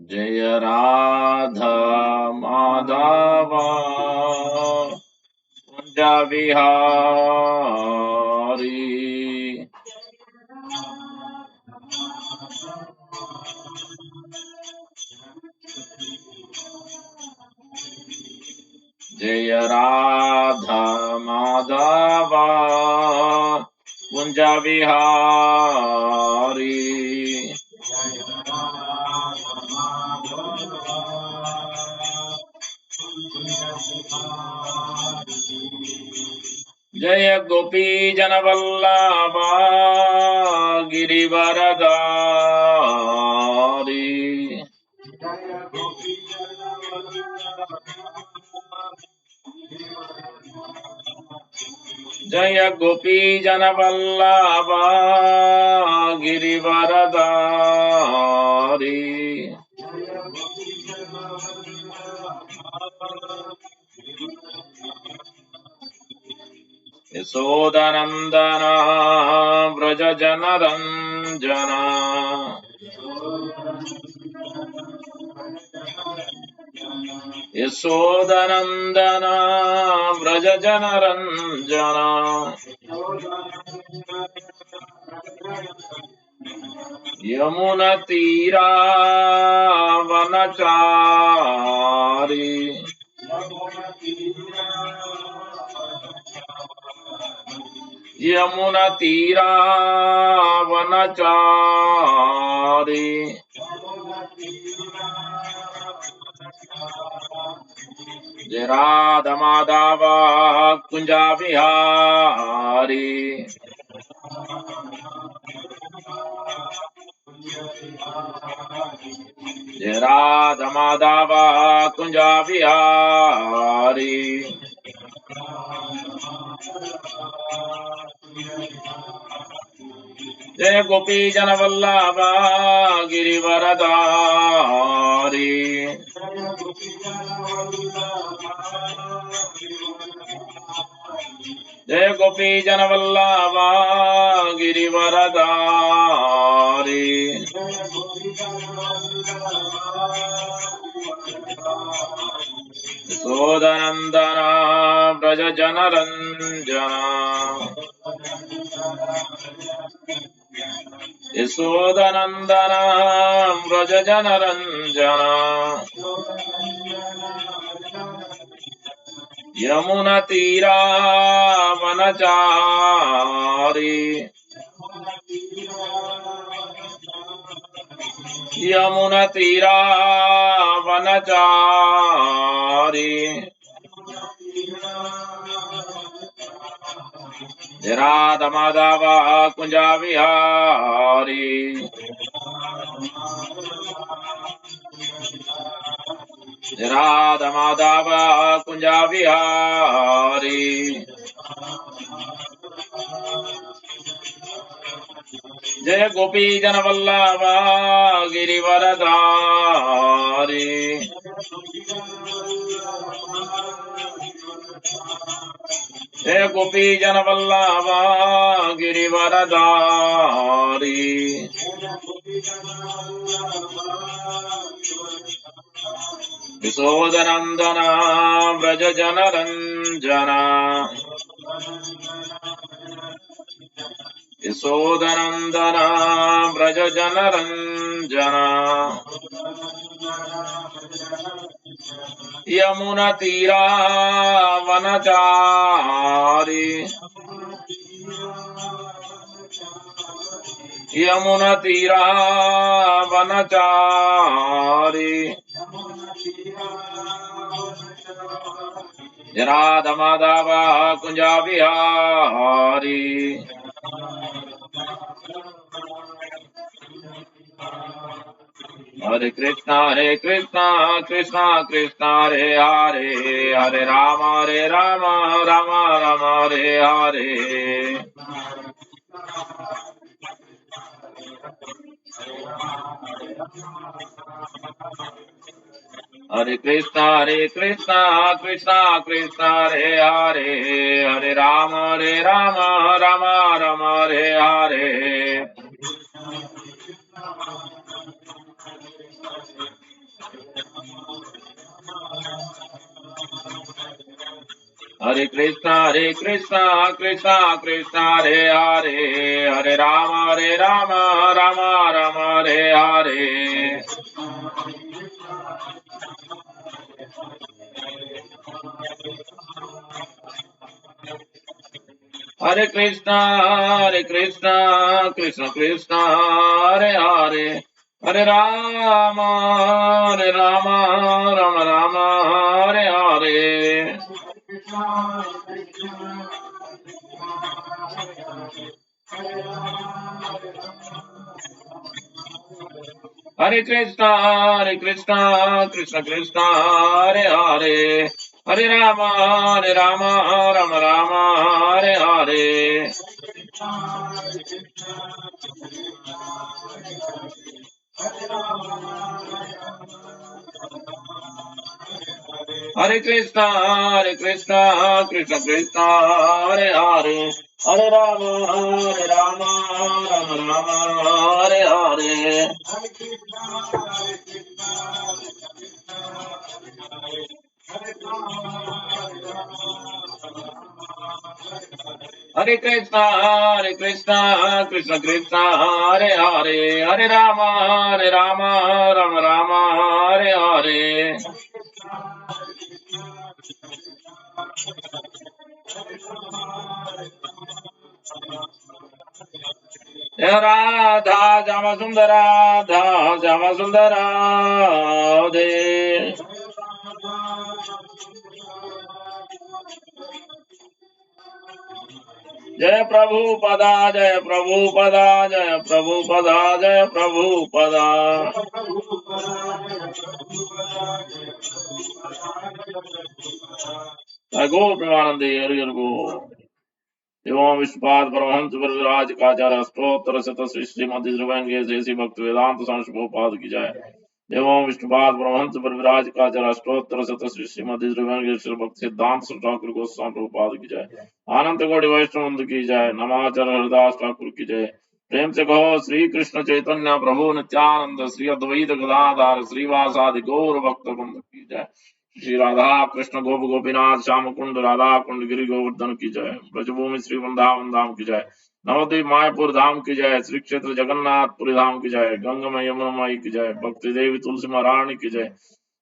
जय राधा माधव कुंज बिहारी। जय राधा माधव कुंज बिहारी। जय गोपी जन वल्लभा गिरिवरधारी। जय गोपी जन वल्लभा गिरिवरधारी। यशोदनंदन व्रज जनरंजन। यशोदनंदन व्रज जनरंजन। यमुना तीरा वनचारी। यमुना तीरा वनचारी। जय राधा माधव कुंज बिहारी। जय राधा माधव कुंज बिहारी। जय गोपी जन वल्लभ गिरिवरधारी। जय गोपी जन वल्लभ गिरिवरधारी। यशोदनंदन व्रज जनरंजन। यशोदनंदन व्रज जनरंजन। यमुना तीरा वनचारी। यमुना तीरा वनचारी। जय राधा माधव कुंज बिहारी। जय राधा माधव कुंज बिहारी। जय गोपी जन वल्लभ गिरिवरधारी। जय गोपी जन वल्लभ गिरिवरधारी। यशोदनंदन व्रज जनरंजन। यशोदनंदन व्रज जनरंजन। यमुना तीरा वनचारी। यमुना तीरा वनचारी। जय राधा माधव कुंज बिहारी। हरे कृष्णा कृष्णा कृष्णा हरे हरे, हरे राम राम राम हरे हरे। हरे कृष्णा कृष्णा कृष्णा हरे हरे, हरे Ram Ram Ram Hare Hare. Hare Krishna, Krishna Krishna, Hare Hare, Hare Rama, Rama Rama, Hare Hare. Hare Krishna, Krishna Krishna, Hare Hare, Hare Rama, Rama Rama, Hare Hare. Hare Krishna, Krishna Krishna, Hare Hare, Hare Rama, Rama Rama, Hare Hare. Hare Krishna, Krishna Krishna, Hare Hare, Hare Rama, Rama Rama, Hare Hare. Hare Krishna, Krishna Krishna, Hare Hare, Hare Rama, Rama Rama, Hare Hare. Radha Jamasundara, Radha Jamasundara, De. Jai Prabhupada, Jai Prabhupada, Jai Prabhupada, Jai Prabhupada. Go Premanande, Hare Go. एवं विष्णुपाद परमहंस वरराज काचार्य स्तोत्र शत श्रीमद ध्रुवंगे जैसी भक्त वेदांत संस्पोपाद की जाए। एवं विष्णुपाद परमहंस वरराज काचार्य स्तोत्र शत श्रीमद ध्रुवंगे श्री भक्त सिद्धांत ठाकुर गोस्वामी प्रभुपाद की जाए। आनंद गौड़ी वैष्णव की जाए। नमाचार्य हरिदास ठाकुर की जय। प्रेम से कहो श्री कृष्ण चैतन्य प्रभु नित्यानंद श्री अद्वैत गदाधर श्रीवासादि गौर भक्त वृंद की जय। श्री राधा कृष्ण गोप गोपीनाथ श्याम कुंड राधा कुंड गिरि गोवर्धन की जय। ब्रजभूमि श्री वृंदावन धाम की जय। नवद्वीप मायापुर धाम की जय। श्री क्षेत्र जगन्नाथपुरी धाम की जय। गंगमय यमुनामयी की जय। भक्ति देवी तुलसी महारानी की जय।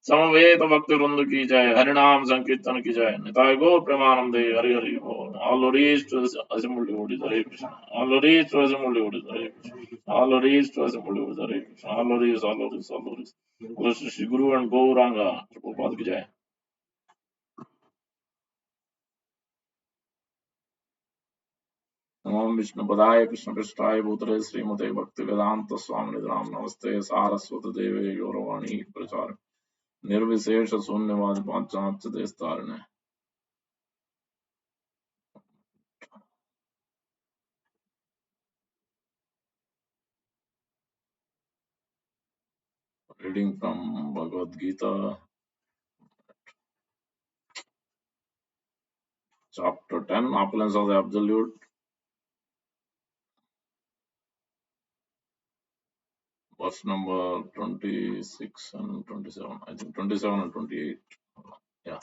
समवेत भक्त वृंद की जय। हरिनाम संकीर्तन की जय। निताय गौर प्रेमानंदे हरि हरि बोल। All reached to the assembly bodies, Hare Krishna. All reached to assembly bodies, Hare Krishna. All reached to assembly bodies, Hare Krishna. All reached, all reached, all reached. बोलो श्री गुरु and गौरांगा प्रभुपाद की जय। नमो विष्णुपदाय कृष्णपृष्ठाय भूतले श्रीमते भक्तिवेदांत स्वामी नाम नमस्ते सारस्वत देवे गौरवाणी प्रचार निर्विशेष शून्यवाद पांचाच देस्तारणे। Reading from Bhagavad Gita, chapter 10, Opulence of the Absolute, verse number 26 and 27. I think 27 and 28. Yeah.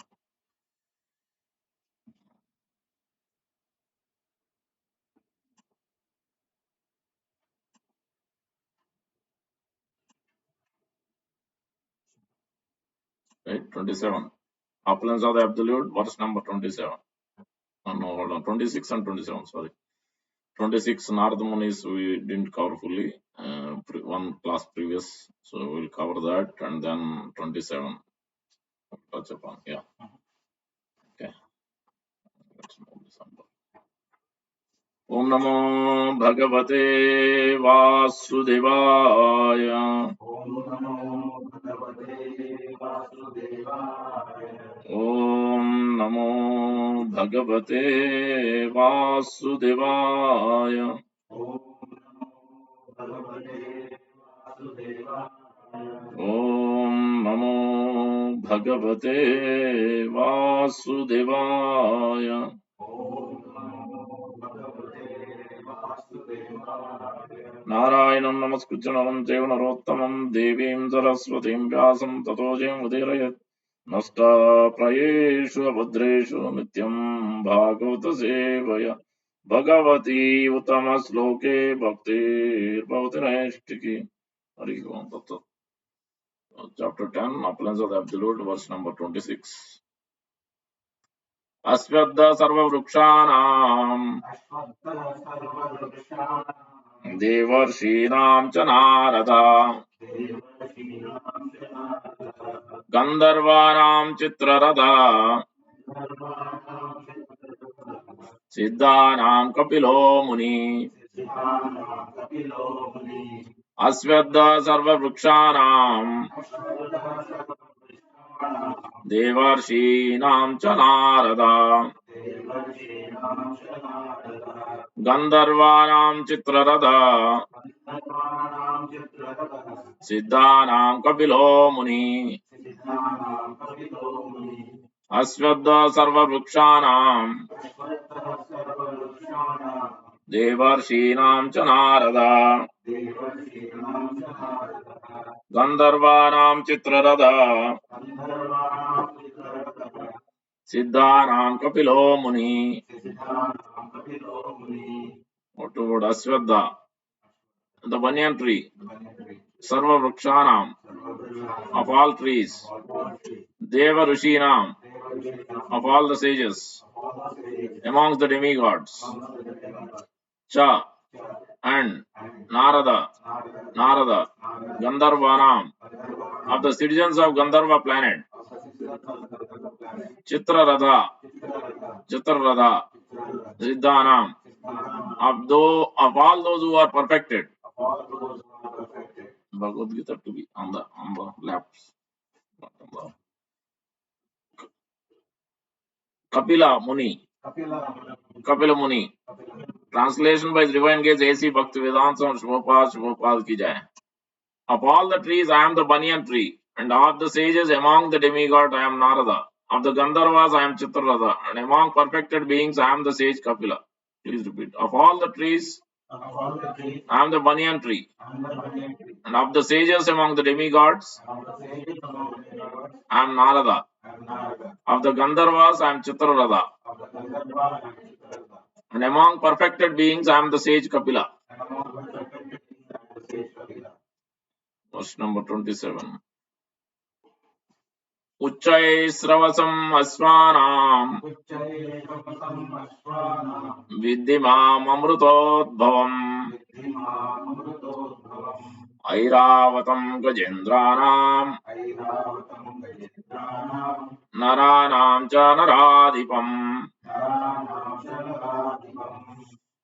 Right? 27. Opulence of the Absolute, verse number 27. Oh, no, hold on. 26 and 27, sorry. 26 Narada Munis we didn't cover fully, one class previous, so we'll cover that, and then 27 touch upon. Yeah. Okay. Let's move this on. Om Namo Bhagavate Vasudevaya. Om Namo Bhagavate Vasudevaya. Om Namo Bhagavate Vasudevaya. Narayanam Namaskritya Naram Deva Narottamam Devim Saraswatim Vyasam Tato Jayam Udirayat नष्टाप्रयेषु अभद्रेषु नित्यं भागवत सेवया भगवती उत्तमश्लोके भक्तिर्भवति नैष्टिकी हरि ओम तत्सत् chapter 10 opulence of the absolute verse number 26 अस्वद्ध सर्ववृक्षाणां देवर्षीणां च नारदा गन्धर्वाणां चित्ररथा सिद्धानां कपिलो मुनि अस्वद्ध सर्ववृक्षाणां देवर्षीणां च नारदा गन्धर्वाणां चित्ररथा सिद्धानां कपिलो मुनि अस्वद्ध सर्ववृक्षाणां देवर्षीणां च नारदा गन्धर्वाणां चित्ररथा सिद्धानां कपिलो मुनि what about Aswadha, the banyan tree, Sarva Vrikshanam, of all trees, Deva Rishinam, of all the sages, amongst the demigods, Cha, and Narada, Gandharvanam, of the citizens of Gandharva planet, Chitraradha, Siddhanam, of all those who are perfected. Bhagavad Gita to be on the left. Kapila Muni. Translation by Divine Gaze A.C. Bhaktivedanta Shmopal ki jai. Of all the trees, I am the banyan tree, and of the sages among the demigods, I am Narada. Of the Gandharvas, I am Chitraratha, and among perfected beings, I am the sage Kapila. Please repeat. Of all the trees, I am the banyan tree, and of the sages among the demigods, I am Narada. Of the Gandharvas, I am Chitraratha, and among perfected beings, I am the sage Kapila. Verse number 27. Uchai Sravasam Asvanam Viddhimam Amrutodbhavam Airavatam Gajendranam Naranam cha Naradipam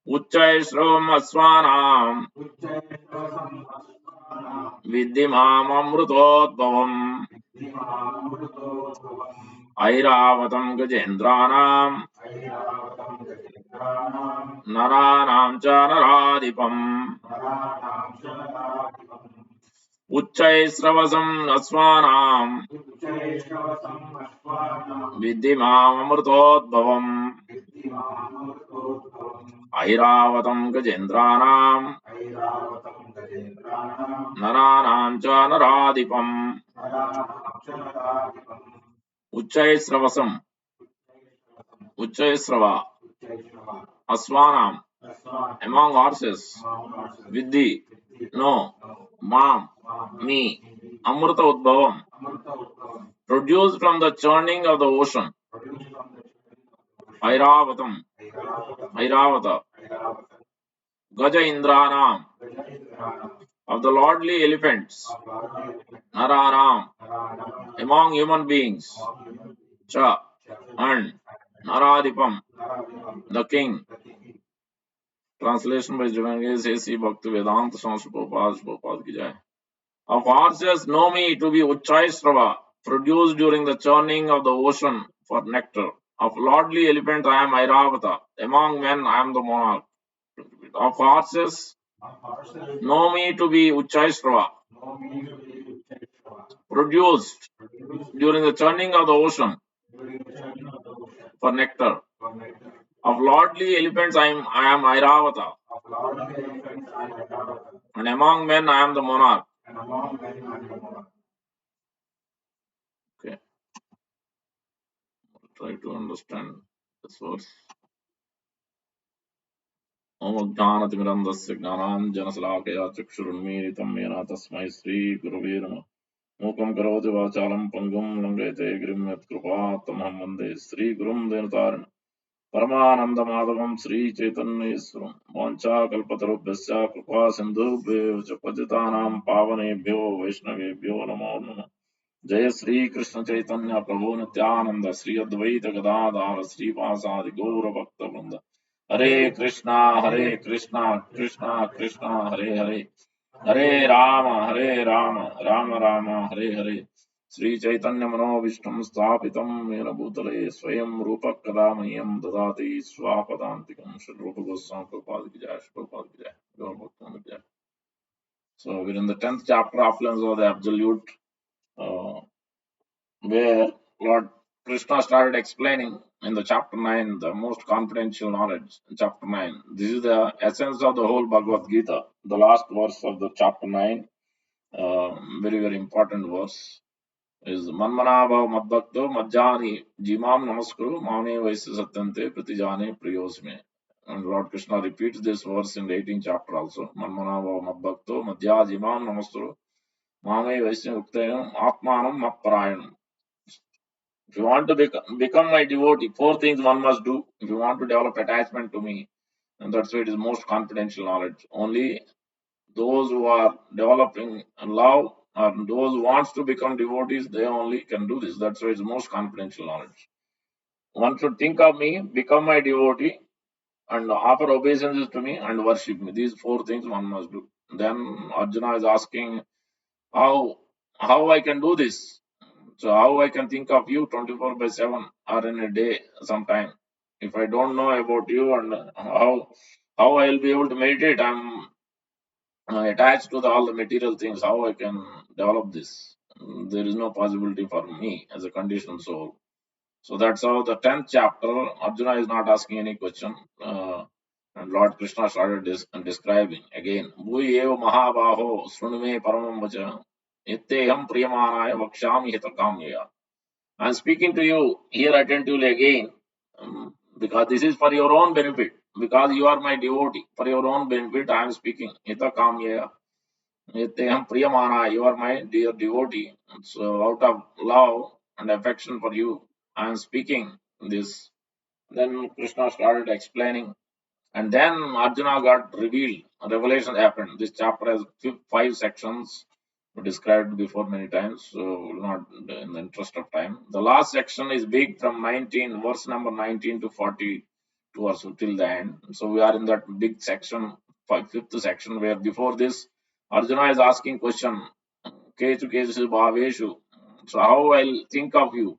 Uchai Sravam Asvanam Viddhimam Amrutodbhavam Airavatam Gajendranam Naranam cha Naradipam Uchai Sravasam Asvanam Viddhimam Amrutodbhavam Airavatam Gajendranam Naranam cha Naradipam Uchai Sravasam Uchai Srava Asvanam among horses Viddhi no Mam me Amrita Udbhavam produced from the churning of the ocean Airavatam Airavata Gaja Indranam of the lordly elephants Naranam among human beings Cha and Naradipam the king. Translation by Divine Grace A.C. Bhaktivedanta Shmopal ki jai. Of horses know me to be Uchchaisrava, produced during the churning of the ocean for nectar. Of lordly elephant I am Airavata, among men I am the monarch. Of horses know me to be Uchchaisrava, produced during the churning of the ocean for nectar. Of lordly elephants I am Airavata, and among men I am the monarch. Okay. try to understand this verse. Om Jnanatimirandasya Gnananjanasalakaya Chakshurunmilitam Yena Tasmai Sri Gurave Namah. Mukam Karoti Vachalam Pangum Langete Grimyat Kripatamaham Vande Sri Gurum Denatarin Paramananda Madhavam Sri Chaitanyeswaram Vancha Kalpatarubhyasya Kripa Sindhubhyo Patitanam Pavanebhyo Vaishnavebhyo Namo Namah. जय श्री कृष्ण चैतन्य प्रभु नित्यानंद श्री अद्वैत गदाधार श्रीवासादि गौर भक्त वृंद हरे कृष्णा कृष्णा कृष्णा हरे हरे हरे राम राम राम हरे हरे श्री चैतन्य मनोविष्णु स्थापितं येन भूतले स्वयं रूप कदा मह्यं ददाति स्वापदान्तिकं श्री रूप गोस्वामी प्रभुपाद की जय श्री प्रभुपाद की जय गौर भक्तों की जय. So we're in the 10th chapter of the Absolute, where Lord Krishna started explaining in the chapter 9 the most confidential knowledge in chapter 9. This is the essence of the whole Bhagavad Gita, the last verse of the chapter 9, very, very important verse. Is Manmanabha Madbhakto Madjani Jimam Namaskuru Mame Vaisya Satyante Pratijane Priyosme. And Lord Krishna repeats this verse in the 18th chapter also. Manmanabha Madbhakto Madhya Jimam Namaskuru Mame Vaisya Uktayam Atmanam Matparayanam. If you want to become my devotee, four things one must do. If you want to develop attachment to me, and that's why it is most confidential knowledge. Only those who are developing love or those who wants to become devotees, they only can do this. That's why it's most confidential knowledge. One should think of me, become my devotee, and offer obeisances to me and worship me. These four things one must do. Then Arjuna is asking how I can do this. So how I can think of you 24 by 7 or in a day sometime. If I don't know about you and how I will be able to meditate, I'm attached to all the material things, how I can develop this. There is no possibility for me as a conditioned soul. So that's how the 10th chapter, Arjuna is not asking any question. And Lord Krishna started describing again. Bhuyi eva mahabaho srunume paramam vacha itteham priyamanaya vakshami hitakamya. I am speaking to you here attentively again, because this is for your own benefit. Because you are my devotee, for your own benefit, I am speaking. Hita kamya, nityam priyamana. You are my dear devotee. So out of love and affection for you, I am speaking this. Then Krishna started explaining, and then Arjuna got revealed. Revelation happened. This chapter has five sections described before many times, so will not in the interest of time. The last section is big from 19, verse number 19 to 42 or so till the end. So we are in that big section, fifth section, where before this Arjuna is asking question, Ketu Kesu Bhaveshu. So how I'll think of you,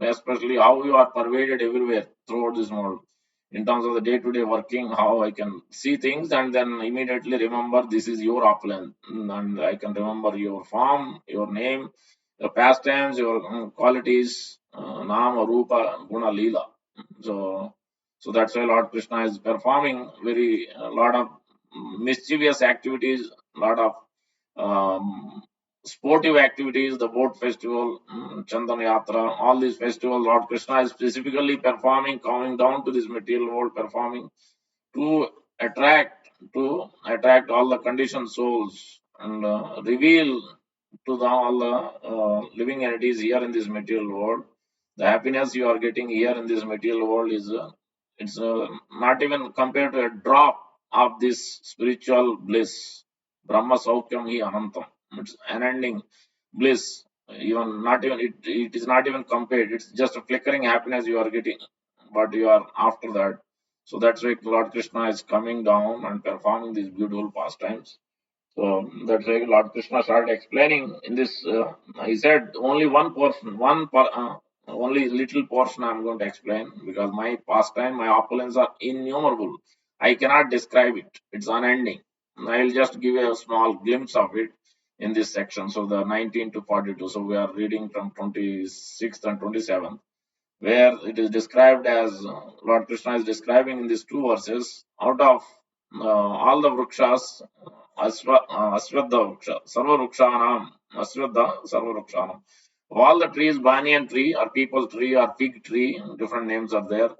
especially how you are pervaded everywhere throughout this world in terms of the day-to-day working, how I can see things and then immediately remember this is your upland, and I can remember your form, your name, your pastimes, your qualities, nama, rupa, guna, lila. So, so that's why Lord Krishna is performing very a lot of mischievous activities, lot of sportive activities, the boat festival, Chandan Yatra, all these festivals, Lord Krishna is specifically performing, coming down to this material world, performing to attract all the conditioned souls and reveal to all the living entities here in this material world. The happiness you are getting here in this material world is it's not even compared to a drop of this spiritual bliss. Brahma Saukyam hi Anantam. It's unending bliss. Even not even it is not even compared. It's just a flickering happiness you are getting, but you are after that. So that's why Lord Krishna is coming down and performing these beautiful pastimes. So that's why Lord Krishna started explaining in this. He said only one portion, only little portion I'm going to explain, because my pastime, my opulence are innumerable. I cannot describe it. It's unending. I'll just give a small glimpse of it in this section. So the 19 to 42. So we are reading from 26th and 27th, where it is described as Lord Krishna is describing in these two verses, out of all the vrukshas, Aswadha Vriksha, Sarva Vrikshanam, Aswadha Sarva Vrikshanam. All the trees, banyan tree or people tree or fig tree, different names are there,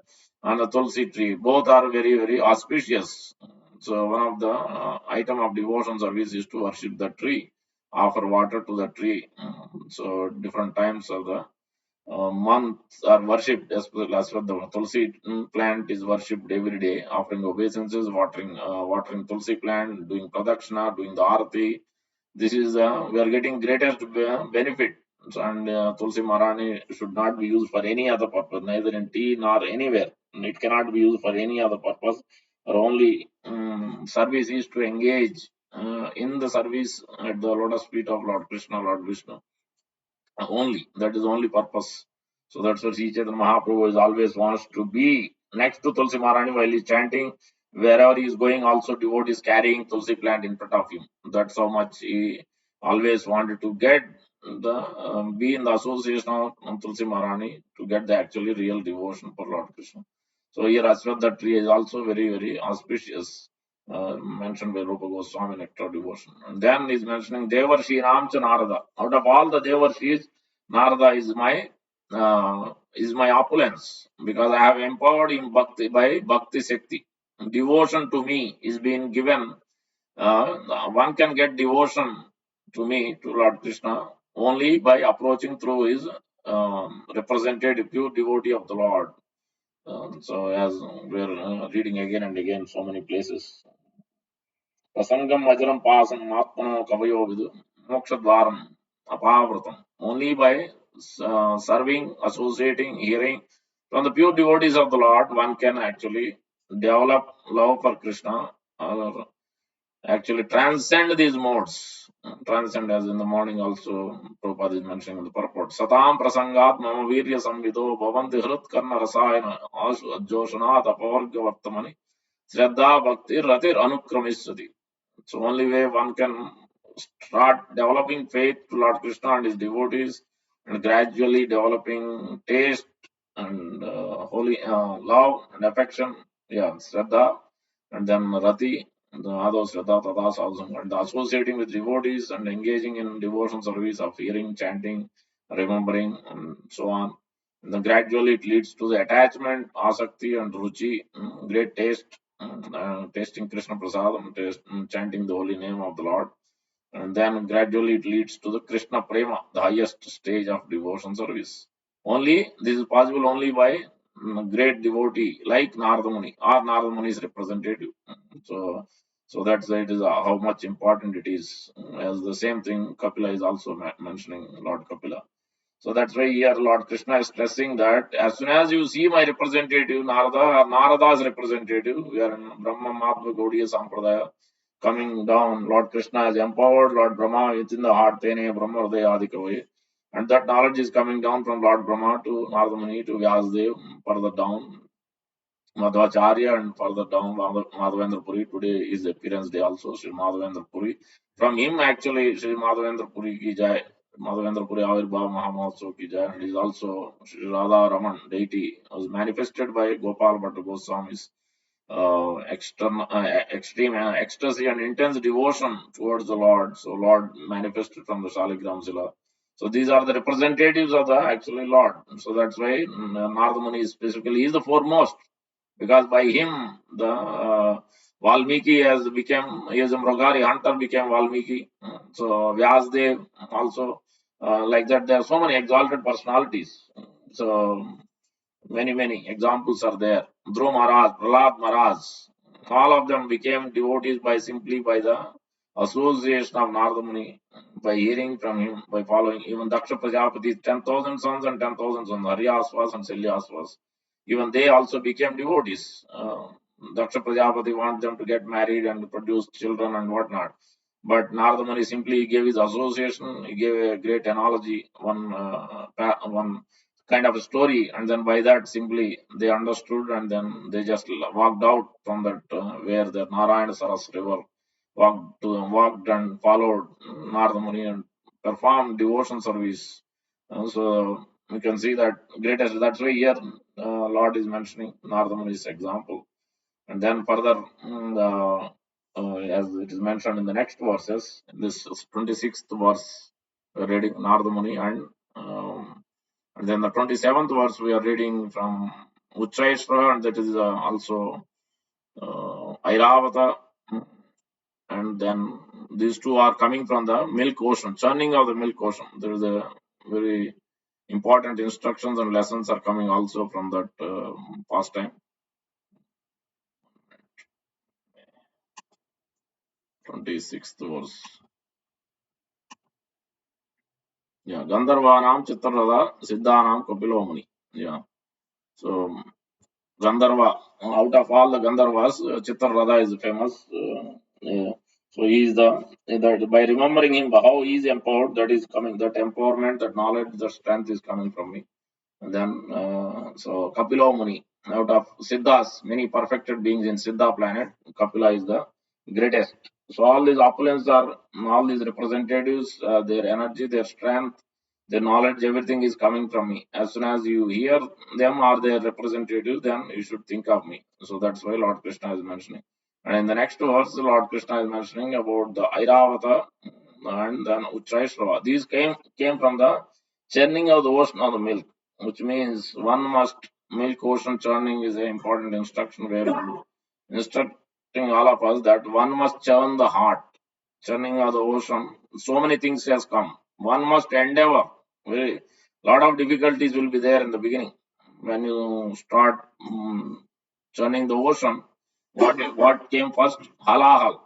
and the tulsi tree, both are very, very auspicious. So one of the item of devotion service is to worship the tree, offer water to the tree. So different times of the months are worshipped as well. The tulsi plant is worshipped every day, offering obeisances, watering tulsi plant, doing pradakshina, doing the arati. This is we are getting greatest benefit. And tulsi marani should not be used for any other purpose, neither in tea nor anywhere. It cannot be used for any other purpose. Or only service is to engage in the service at the lotus feet of Lord Krishna, Lord Vishnu only. That is the only purpose. So that's what Sri Chaitanya Mahaprabhu is always wants to be next to Tulsi Maharani while he's chanting. Wherever he is going, also devotees carrying Tulsi plant in front of him. That's how much he always wanted to get the be in the association of Tulsi Maharani to get the actually real devotion for Lord Krishna. So here as well, the tree is also very, very auspicious. Mentioned by Rupa Goswami Nectar Devotion. And then he's mentioning Devarshi Ramcha Narada. Out of all the Devarshis, Narada is my opulence because I have empowered him bhakti by Bhakti Shakti. Devotion to me is being given. One can get devotion to me, to Lord Krishna, only by approaching through his representative, pure devotee of the Lord. So, as we're reading again and again, so many places, Prasangam Vajaram Pasam Atmano Kavayo Vidu Mokshadvaram Apavratam. Only by serving, associating, hearing from the pure devotees of the Lord, one can actually develop love for Krishna or actually transcend these modes. Transcend, as in the morning also Prabhupada is mentioning in the purport. Satam prasangat mama virya samvido bhavanti hrit karna rasayana asu adjoshanat apavarga vartamani Shraddha Bhakti Ratir Anukramisati. So only way one can start developing faith to Lord Krishna and his devotees and gradually developing taste and holy love and affection. Yeah, Shraddha and then Rati, the Ado Shraddha Tada Sadhusanga, and associating with devotees and engaging in devotion service of hearing, chanting, remembering, and so on. And then gradually it leads to the attachment, asakti, and ruchi, great taste, tasting Krishna Prasadam, chanting the holy name of the Lord. And then gradually it leads to the Krishna Prema, the highest stage of devotion service. Only this is possible only by great devotee like Narada Muni or Narada Muni's representative. So, so that's it is how much important it is. As the same thing, Kapila is also mentioning Lord Kapila. So that's why here Lord Krishna is stressing that as soon as you see my representative Narada or Narada's representative, we are in Brahma Mahatma Gaudiya Sampradaya coming down. Lord Krishna has empowered Lord Brahma within the heart, Tene Brahma Hridaya Adikavaye. And that knowledge is coming down from Lord Brahma to Narada Muni to Vyasdev, further down Madhvacharya, and further down Madhavendra Puri. Today is appearance day also, Sri Madhavendra Puri. From him actually Sri Madhavendra Puri ki jai, Madhavendra Puri Avirbhav Mahamotsav ki jai, and is also Sri Radha Raman deity was manifested by Gopal Bhatta Goswami's extreme ecstasy and intense devotion towards the Lord. So Lord manifested from the Shaligram Zila. So these are the representatives of the actually Lord. So that's why Narada Muni specifically is the foremost because by him the Valmiki has become he is a Mrogari hunter became Valmiki. So Vyasdev also like that. There are so many exalted personalities. So many examples are there. Dhruv Maharaj, Prahlad Maharaj, all of them became devotees by simply by the association of Narada Muni, by hearing from him, by following. Even Daksha Prajapati's 10,000 sons and 10,000 sons, Haryasvas and Selyasvas, even they also became devotees. Daksha Prajapati wanted them to get married and produce children and whatnot. But Narada Muni simply gave his association, he gave a great analogy, one kind of a story, and then by that simply they understood, and then they just walked out from that where the Narayana Saras river walked and followed Narada Muni and performed devotion service. So we can see that greatest. That's why here Lord is mentioning Narada Muni's example, and then further as it is mentioned in the next verses, in this 26th verse, reading Narada Muni and And then the 27th verse we are reading from Uchchaishvara, and that is also Airavata. And then these two are coming from the milk ocean, churning of the milk ocean. There is a very important instructions and lessons are coming also from that pastime. 26th verse. Yeah, Gandharvanam Chitrada Siddhanam Kapilomuni. Yeah. So Gandharva, out of all the Gandharvas, Chitrada is famous. Yeah. So he is that by remembering him, how he is empowered, that is coming, that empowerment, that knowledge, that strength is coming from me. And then, so Kapila Muni, out of Siddhas, many perfected beings in Siddha planet, Kapila is the greatest. So all these opulence are, all these representatives, their energy, their strength, their knowledge, everything is coming from me. As soon as you hear them or their representatives, then you should think of me. So that's why Lord Krishna is mentioning. And in the next verse, Lord Krishna is mentioning about the Airavata and then Uchchaishrava. These came from the churning of the ocean of the milk, which means one must milk ocean churning is an important instruction where instructing all of us that one must churn the heart, churning of the ocean. So many things has come. One must endeavor. Very lot of difficulties will be there in the beginning when you start churning the ocean. What came first? Halahal,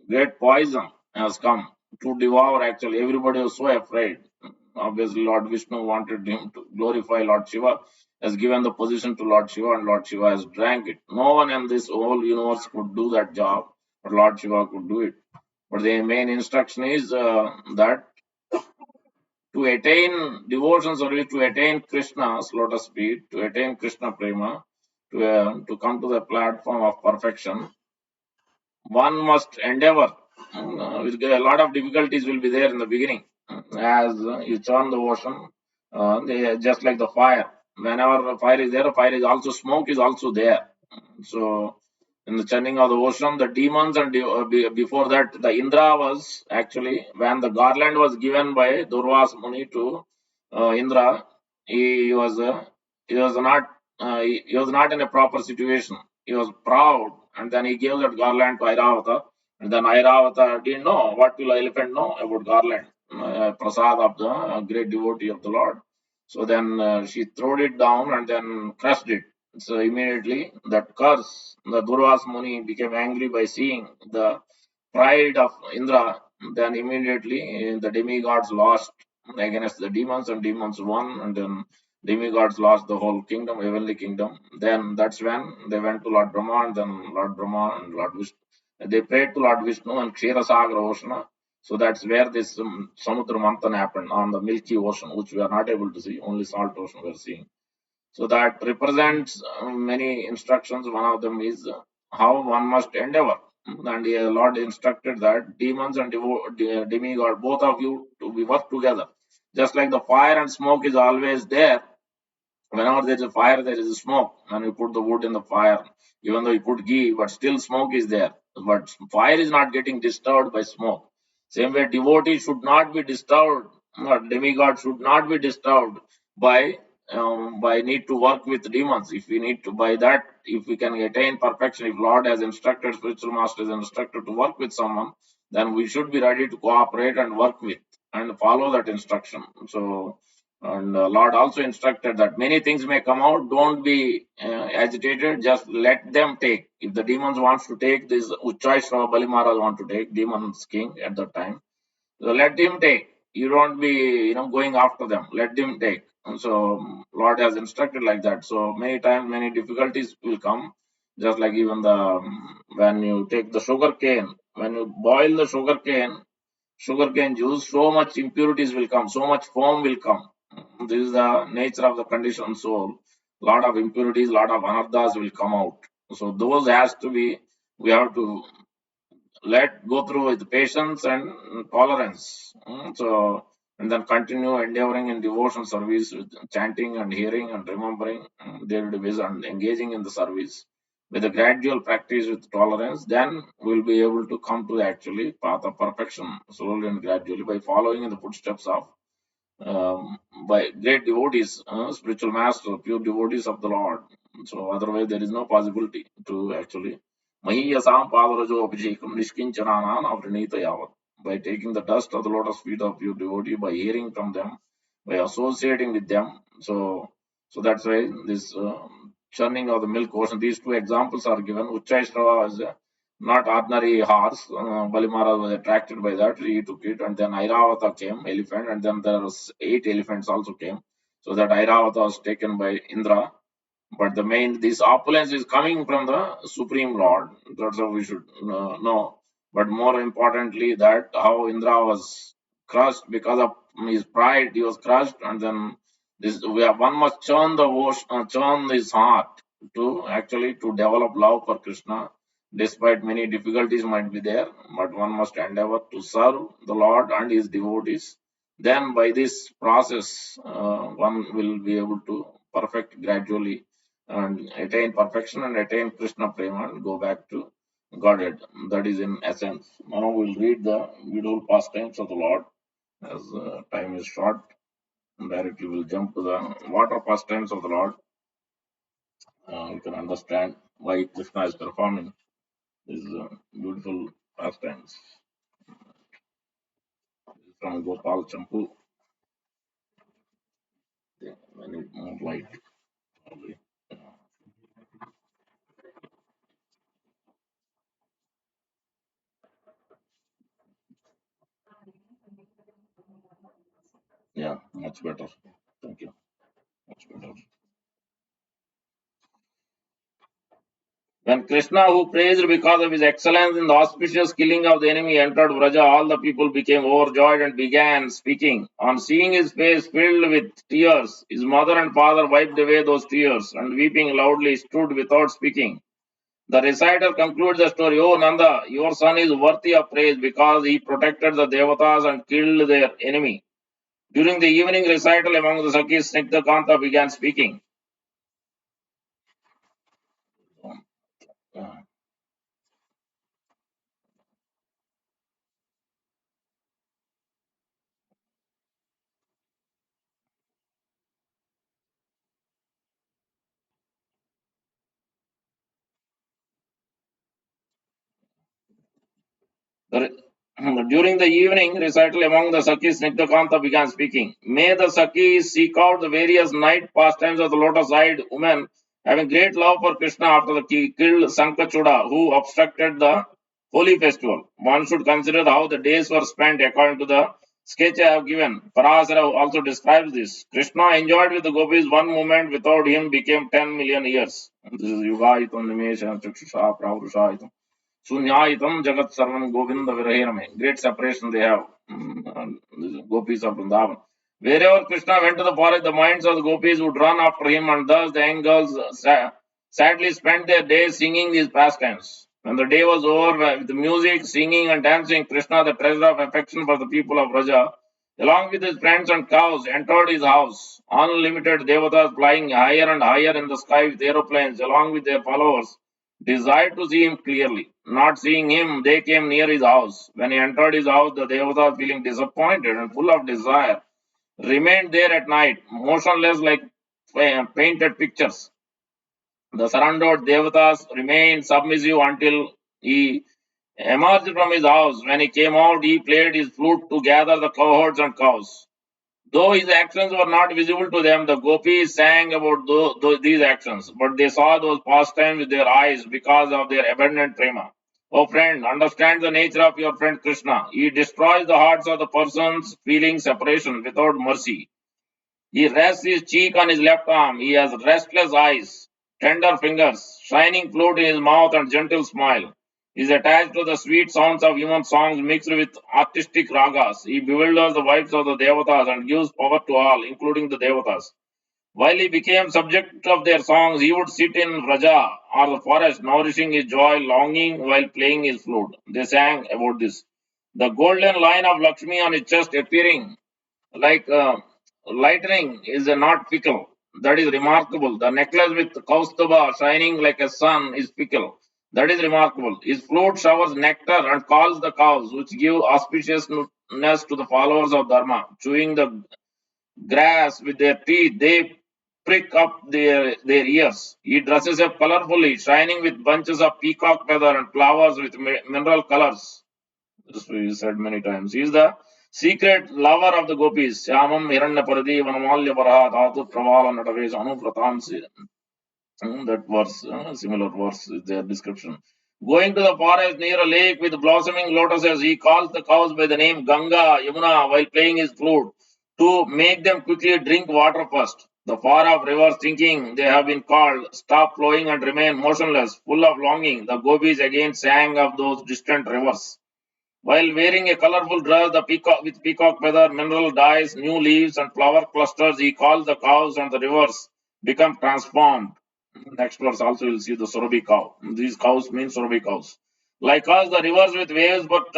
great poison has come to devour. Actually, everybody was so afraid. Obviously, Lord Vishnu wanted him to glorify Lord Shiva, has given the position to Lord Shiva, and Lord Shiva has drank it. No one in this whole universe could do that job, but Lord Shiva could do it. But the main instruction is that to attain devotion service, to attain Krishna's lotus feet, to attain Krishna Prema, to come to the platform of perfection, one must endeavor. With a lot of difficulties will be there in the beginning. As you churn the ocean, just like the fire. Whenever the fire is there, fire is also smoke is also there. So in the churning of the ocean, the demons and before that, the Indra was actually when the garland was given by Durvas Muni to Indra, he was uh, he was not he was not in a proper situation. He was proud, and then he gave that garland to Airavata. And then Airavata didn't know what will elephant know about garland, prasad of the great devotee of the Lord. So then she threw it down and then crushed it. So immediately that curse, the Durvas Muni became angry by seeing the pride of Indra. Then immediately the demigods lost against the demons, and demons won, and then demigods lost the whole kingdom, heavenly kingdom. Then that's when they went to Lord Brahma, and then Lord Brahma and Lord Vishnu. They prayed to Lord Vishnu and Kshetrasagar Ocean. So that's where this Samudra Manthan happened on the Milky Ocean, which we are not able to see, only salt ocean we are seeing. So that represents many instructions. One of them is how one must endeavor. And the Lord instructed that demons and demigod, both of you, to be work together. Just like the fire and smoke is always there, whenever there is a fire, there is a smoke. When you put the wood in the fire, even though you put ghee, but still smoke is there. But fire is not getting disturbed by smoke. Same way, devotee should not be disturbed, or demigod should not be disturbed by need to work with demons. If we need to, by that, if we can attain perfection, if Lord has instructed, spiritual master has instructed to work with someone, then we should be ready to cooperate and work with and follow that instruction. So and Lord also instructed that many things may come out. Don't be agitated. Just let them take. If the demons wants to take this, Uchchaishrava Bali Maharaj want to take demons king at that time. So let him take. You don't be going after them. Let them take. And so Lord has instructed like that. So many times many difficulties will come. Just like even the when you take the sugar cane, when you boil the sugarcane juice, so much impurities will come, so much foam will come. This is the nature of the conditioned soul. Lot of impurities, lot of anarthas will come out. So those has to be, we have to let go through with patience and tolerance. So and then continue endeavoring in devotion service with chanting and hearing and remembering their device and engaging in the service. With a gradual practice with tolerance, then we'll be able to come to the actually path of perfection slowly and gradually by following in the footsteps of by great devotees, spiritual master, pure devotees of the Lord. So otherwise there is no possibility to actually. Mahiyasam padarajo abhishekam nishkinchananan avrinita yavat. By taking the dust of the lotus feet of pure devotee, by hearing from them, by associating with them. So that's why this churning of the milk ocean, these two examples are given. Uchchaishrava is not ordinary horse. Bali Maharaj was attracted by that. He took it, and then Airavata came, elephant, and then there was 8 elephants also came. So that Airavata was taken by Indra. But the main, this opulence is coming from the Supreme Lord. That's how we should know. But more importantly, that how Indra was crushed because of his pride, he was crushed, and then this one must churn the churn his heart to actually to develop love for Krishna. Despite many difficulties might be there, but one must endeavor to serve the Lord and his devotees. Then by this process, one will be able to perfect gradually and attain perfection and attain Krishna Prema and go back to Godhead. That is in essence. Now we'll read the beautiful pastimes of the Lord as time is short. Directly we'll jump to the water pastimes of the Lord. You can understand why Krishna is performing these beautiful pastimes. This is from Gopal Champu. Yeah, I need more light. Probably. Yeah, much better. Thank you. Much better. When Krishna, who praised because of his excellence in the auspicious killing of the enemy, entered Vraja, all the people became overjoyed and began speaking. On seeing his face filled with tears, his mother and father wiped away those tears and weeping loudly stood without speaking. The reciter concludes the story. Oh Nanda, your son is worthy of praise because he protected the Devatas and killed their enemy. During the evening recital among the Sakis, Snigdha began speaking. Uh, During the evening recital among the Sakis, Nityananda began speaking. May the Sakis seek out the various night pastimes of the lotus eyed women having great love for Krishna after the killed Sankachuda who obstructed the holy festival. One should consider how the days were spent according to the sketch I have given. Parasara also describes this. Krishna enjoyed with the gopis one moment, without him became 10 million years. This is Yugayitam Nimesha Chakshusha Pravrusha Sunyayitam Jagat Sarvam Govinda Virahirame. Great separation they have, gopis of Vrindavan. Wherever Krishna went to the forest, the minds of the gopis would run after him, and thus the young girls sadly spent their days singing these pastimes. When the day was over, with the music, singing, and dancing, Krishna, the treasure of affection for the people of Raja, along with his friends and cows, entered his house. Unlimited devatas flying higher and higher in the sky with aeroplanes, along with their followers, desired to see him clearly. Not seeing him, they came near his house. When he entered his house, the devatas, feeling disappointed and full of desire, remained there at night, motionless like painted pictures. The surrounded devatas remained submissive until he emerged from his house. When he came out, he played his flute to gather the cohorts and cows. Though his actions were not visible to them, the gopis sang about these actions, but they saw those pastimes with their eyes because of their abundant prema. Oh friend, understand the nature of your friend Krishna. He destroys the hearts of the persons feeling separation without mercy. He rests his cheek on his left arm. He has restless eyes, tender fingers, shining flute in his mouth, and gentle smile. He is attached to the sweet sounds of human songs mixed with artistic ragas. He bewilders the wives of the devatas and gives power to all, including the devatas. While he became subject of their songs, he would sit in Raja or the forest, nourishing his joy, longing while playing his flute. They sang about this. The golden line of Lakshmi on his chest appearing like lightning is not fickle. That is remarkable. The necklace with Kaustubha shining like a sun is fickle. That is remarkable. His flute showers nectar and calls the cows, which give auspiciousness to the followers of Dharma. Chewing the grass with their teeth. They prick up their ears. He dresses up colorfully, shining with bunches of peacock feather and flowers with mineral colors. This we said many times. He is the secret lover of the gopis. Shyamam Hiranyaparadi Vanamalya Varaha Dhatu Pravala Natavesa Anupratamsi. That verse, similar verse is their description. Going to the forest near a lake with blossoming lotuses, he calls the cows by the name Ganga, Yamuna while playing his flute to make them quickly drink water first. The far off rivers, thinking they have been called, stop flowing and remain motionless, full of longing. The gopis again sang of those distant rivers. While wearing a colorful dress the peacock, with peacock feather, mineral dyes, new leaves, and flower clusters, he calls the cows and the rivers become transformed. Next verse also you'll see the Surabhi cow. These cows mean Surabhi cows. Like us, the rivers with waves but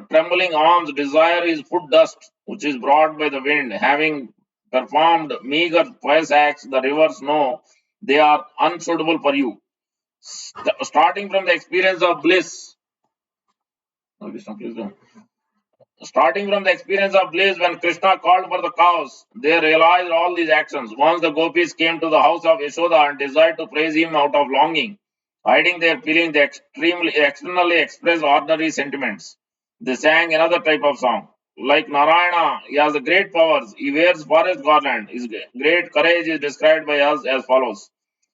trembling arms desire his foot dust, which is brought by the wind. Having performed meager pious acts, the rivers know they are unsuitable for you. Starting from the experience of bliss. Oh, Krishna, please go. Starting from the experience of bliss when Krishna called for the cows, they realized all these actions. Once the gopis came to the house of Yashoda and desired to praise him out of longing, hiding their feelings, they externally expressed ordinary sentiments. They sang another type of song. Like Narayana, he has great powers. He wears forest garland. His great courage is described by us as follows.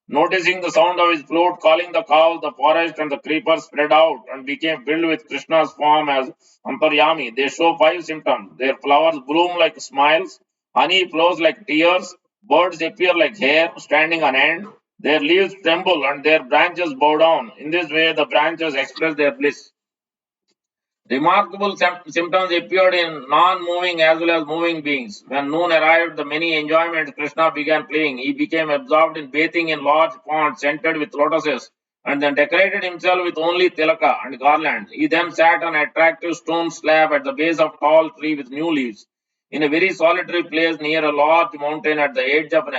Noticing the sound of his flute calling the cows, the forest and the creepers spread out and became filled with Krishna's form as Antaryami. They show five symptoms. Their flowers bloom like smiles, honey flows like tears, birds appear like hair standing on end, their leaves tremble and their branches bow down. In this way, the branches express their bliss. Remarkable symptoms appeared in non-moving as well as moving beings. When noon arrived, the many enjoyments Krishna began playing. He became absorbed in bathing in large ponds scented with lotuses and then decorated himself with only tilaka and garland. He then sat on an attractive stone slab at the base of a tall tree with new leaves in a very solitary place near a large mountain at the edge of an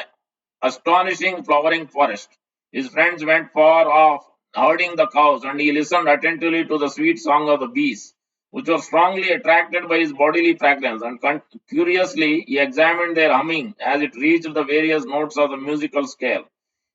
astonishing flowering forest. His friends went far off, herding the cows, and he listened attentively to the sweet song of the bees, which were strongly attracted by his bodily fragrance, and curiously he examined their humming as it reached the various notes of the musical scale.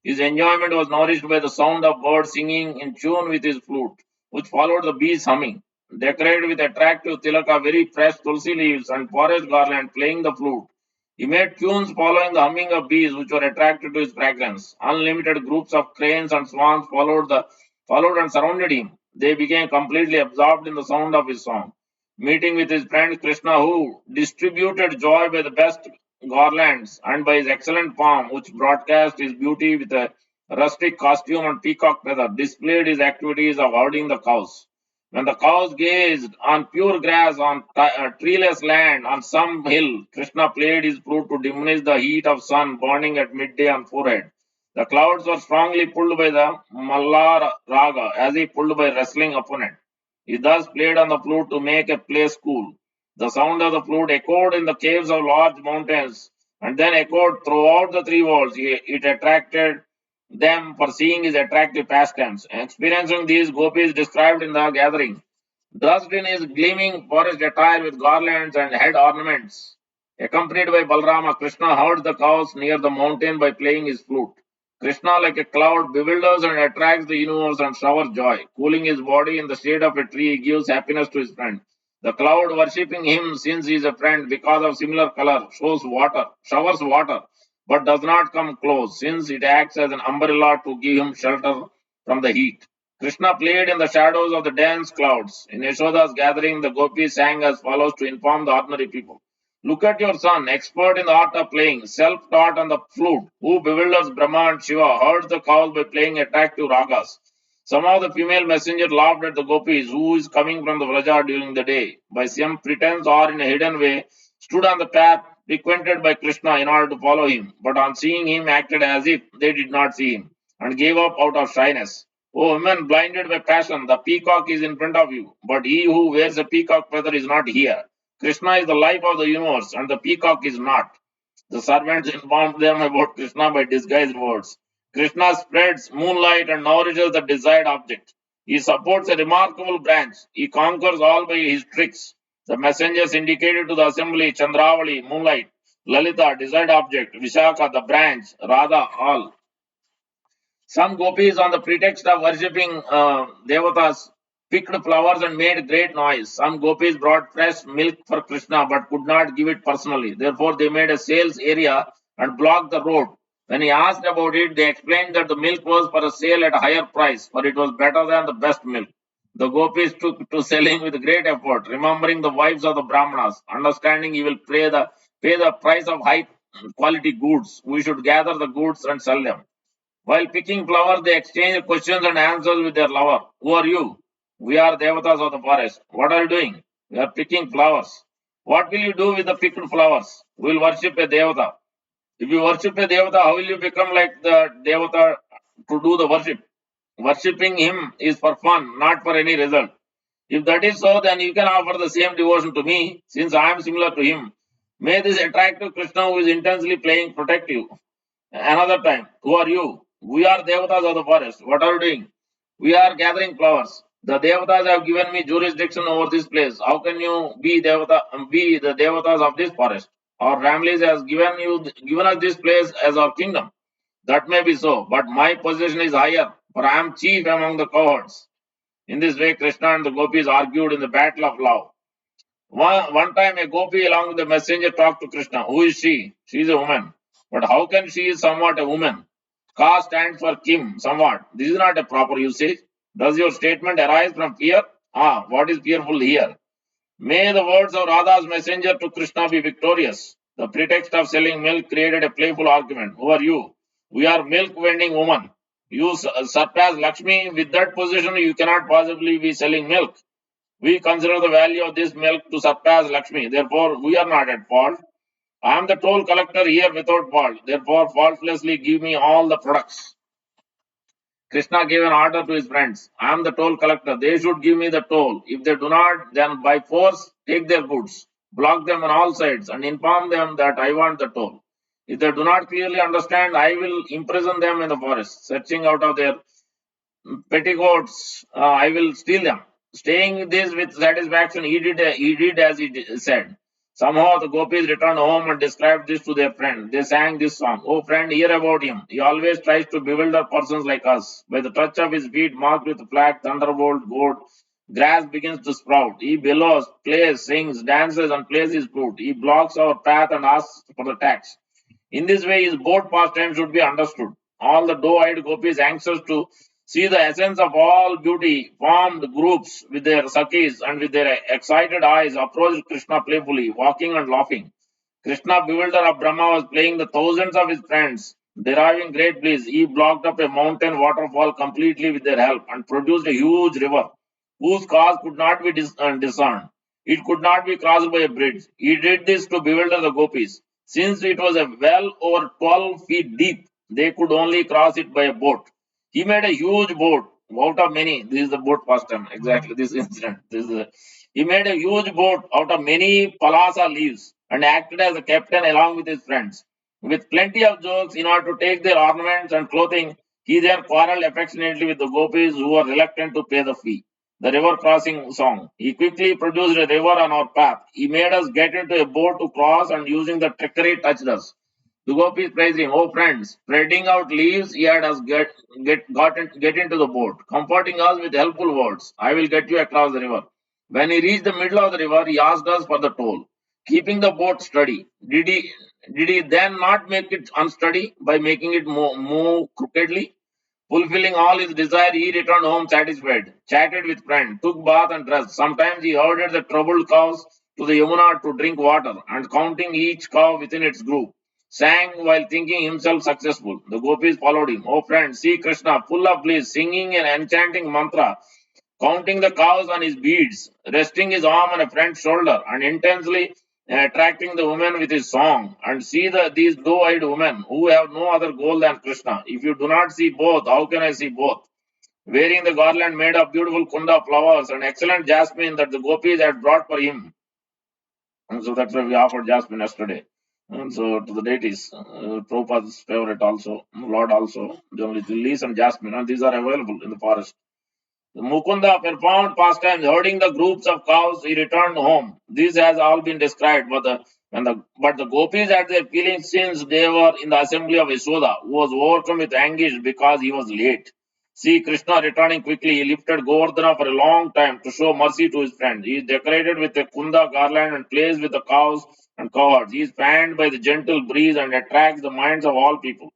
His enjoyment was nourished by the sound of birds singing in tune with his flute, which followed the bees' humming. Decorated with attractive tilaka, very fresh tulsi leaves, and forest garland playing the flute, he made tunes following the humming of bees, which were attracted to his fragrance. Unlimited groups of cranes and swans followed and surrounded him. They became completely absorbed in the sound of his song. Meeting with his friend Krishna, who distributed joy by the best garlands and by his excellent form, which broadcast his beauty with a rustic costume and peacock feather, displayed his activities of herding the cows. When the cows gazed on pure grass, on treeless land, on some hill, Krishna played his flute to diminish the heat of sun burning at midday on forehead. The clouds were strongly pulled by the Mallar Raga, as if pulled by wrestling opponent. He thus played on the flute to make a place cool. The sound of the flute echoed in the caves of large mountains and then echoed throughout the three worlds. It attracted them for seeing his attractive pastimes. Experiencing these, gopis described in the gathering, dressed in his gleaming forest attire with garlands and head ornaments. Accompanied by Balrama, Krishna herds the cows near the mountain by playing his flute. Krishna, like a cloud, bewilders and attracts the universe and showers joy. Cooling his body in the shade of a tree, he gives happiness to his friend. The cloud, worshipping him since he is a friend because of similar color, showers water, but does not come close since it acts as an umbrella to give him shelter from the heat. Krishna played in the shadows of the dense clouds. In Yashoda's gathering, the gopis sang as follows to inform the ordinary people. Look at your son, expert in the art of playing, self taught on the flute, who bewilders Brahma and Shiva, herds the cows by playing attractive ragas. Some of the female messengers laughed at the gopis, who is coming from the Vraja during the day, by some pretense or in a hidden way, stood on the path frequented by Krishna in order to follow him, but on seeing him acted as if they did not see him, and gave up out of shyness. O women blinded by passion, the peacock is in front of you, but he who wears a peacock feather is not here. Krishna is the life of the universe, and the peacock is not. The servants informed them about Krishna by disguised words. Krishna spreads moonlight and nourishes the desired object. He supports a remarkable branch. He conquers all by his tricks. The messengers indicated to the assembly Chandravali, moonlight, Lalita, desired object. Vishaka, the branch. Radha, all. Some gopis, on the pretext of worshipping devatas, picked flowers and made great noise. Some gopis brought fresh milk for Krishna but could not give it personally. Therefore, they made a sales area and blocked the road. When he asked about it, they explained that the milk was for a sale at a higher price, for it was better than the best milk. The gopis took to selling with great effort, remembering the wives of the Brahmanas, understanding he will pay the price of high quality goods. We should gather the goods and sell them. While picking flowers, they exchange questions and answers with their lover. Who are you? We are devatas of the forest. What are you doing? We are picking flowers. What will you do with the picked flowers? We will worship a devata. If you worship a devata, how will you become like the devata to do the worship? Worshipping him is for fun, not for any result. If that is so, then you can offer the same devotion to me, since I am similar to him. May this attractive Krishna who is intensely playing protect you. Another time, who are you? We are devatas of the forest. What are you doing? We are gathering flowers. The devatas have given me jurisdiction over this place. How can you be the devatas of this forest? Our families has given us this place as our kingdom. That may be so, but my position is higher, for I am chief among the cohorts. In this way, Krishna and the gopis argued in the battle of love. One time, a gopi along with the messenger talked to Krishna. Who is she? She is a woman. But how can she is somewhat a woman? Ka stands for Kim, somewhat. This is not a proper usage. Does your statement arise from fear? Ah, what is fearful here? May the words of Radha's messenger to Krishna be victorious. The pretext of selling milk created a playful argument. Who are you? We are milk vending woman. You surpass Lakshmi. With that position, you cannot possibly be selling milk. We consider the value of this milk to surpass Lakshmi. Therefore, we are not at fault. I am the toll collector here without fault. Therefore, faultlessly give me all the products. Krishna gave an order to his friends. I am the toll collector. They should give me the toll. If they do not, then by force take their goods, block them on all sides, and inform them that I want the toll. If they do not clearly understand, I will imprison them in the forest, searching out of their petticoats, I will steal them. Staying this with satisfaction, he did as said. Somehow the gopis returned home and described this to their friend. They sang this song. Oh friend, hear about him. He always tries to bewilder persons like us. By the touch of his feet marked with flag, thunderbolt, gold, grass begins to sprout. He bellows, plays, sings, dances, and plays his flute. He blocks our path and asks for the tax. In this way, his both pastimes should be understood. All the doe-eyed gopis anxious to see the essence of all beauty formed groups with their sakis and with their excited eyes approached Krishna playfully, walking and laughing. Krishna, bewildered of Brahma, was playing the thousands of his friends, deriving great bliss. He blocked up a mountain waterfall completely with their help and produced a huge river whose cause could not be discerned. It could not be crossed by a bridge. He did this to bewilder the gopis. Since it was a well over 12 feet deep, they could only cross it by a boat. He made a huge boat out of many. This is the boat pastime, exactly this incident. He made a huge boat out of many palasa leaves and acted as a captain along with his friends. With plenty of jokes in order to take their ornaments and clothing, he then quarreled affectionately with the gopis who were reluctant to pay the fee. The river crossing song. He quickly produced a river on our path. He made us get into a boat to cross and using the trickery touched us. The gopis praised him. Oh friends, spreading out leaves, he had us get into the boat, comforting us with helpful words. I will get you across the river. When he reached the middle of the river, he asked us for the toll, keeping the boat steady. Did he then not make it unsteady by making it move crookedly? Fulfilling all his desire, he returned home satisfied, chatted with friends, took bath and dressed. Sometimes he herded the troubled cows to the Yamuna to drink water, and counting each cow within its group, sang while thinking himself successful. The gopis followed him. Oh friends, see Krishna, full of bliss, singing an enchanting mantra, counting the cows on his beads, resting his arm on a friend's shoulder, and intensely attracting the women with his song. And see these doe-eyed women who have no other goal than Krishna. If you do not see both, how can I see both? Wearing the garland made of beautiful kunda flowers and excellent jasmine that the gopis had brought for him. And so that's why we offered jasmine yesterday. And so to the deities, Prabhupada's favorite also, Lord also, generally lilies and jasmine, and these are available in the forest. Mukunda performed pastimes, herding the groups of cows. He returned home. This has all been described, but the But the gopis had their feelings since they were in the assembly of Yashoda, who was overcome with anguish because he was late. See Krishna returning quickly. He lifted Govardhana for a long time to show mercy to his friend. He is decorated with a kunda garland and plays with the cows and cowherds. He is fanned by the gentle breeze and attracts the minds of all people.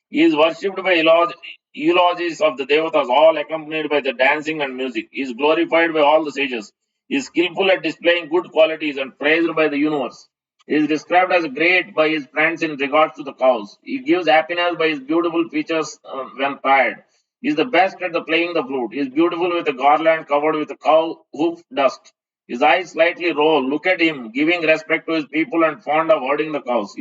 He is worshipped by eulogies of the devatas, all accompanied by the dancing and music. He is glorified by all the sages. He is skillful at displaying good qualities and praised by the universe. He is described as great by his friends in regards to the cows. He gives happiness by his beautiful features when tired. He is the best at the playing the flute. He is beautiful with a garland covered with cow hoof dust. His eyes slightly roll. Look at him, giving respect to his people and fond of herding the cows.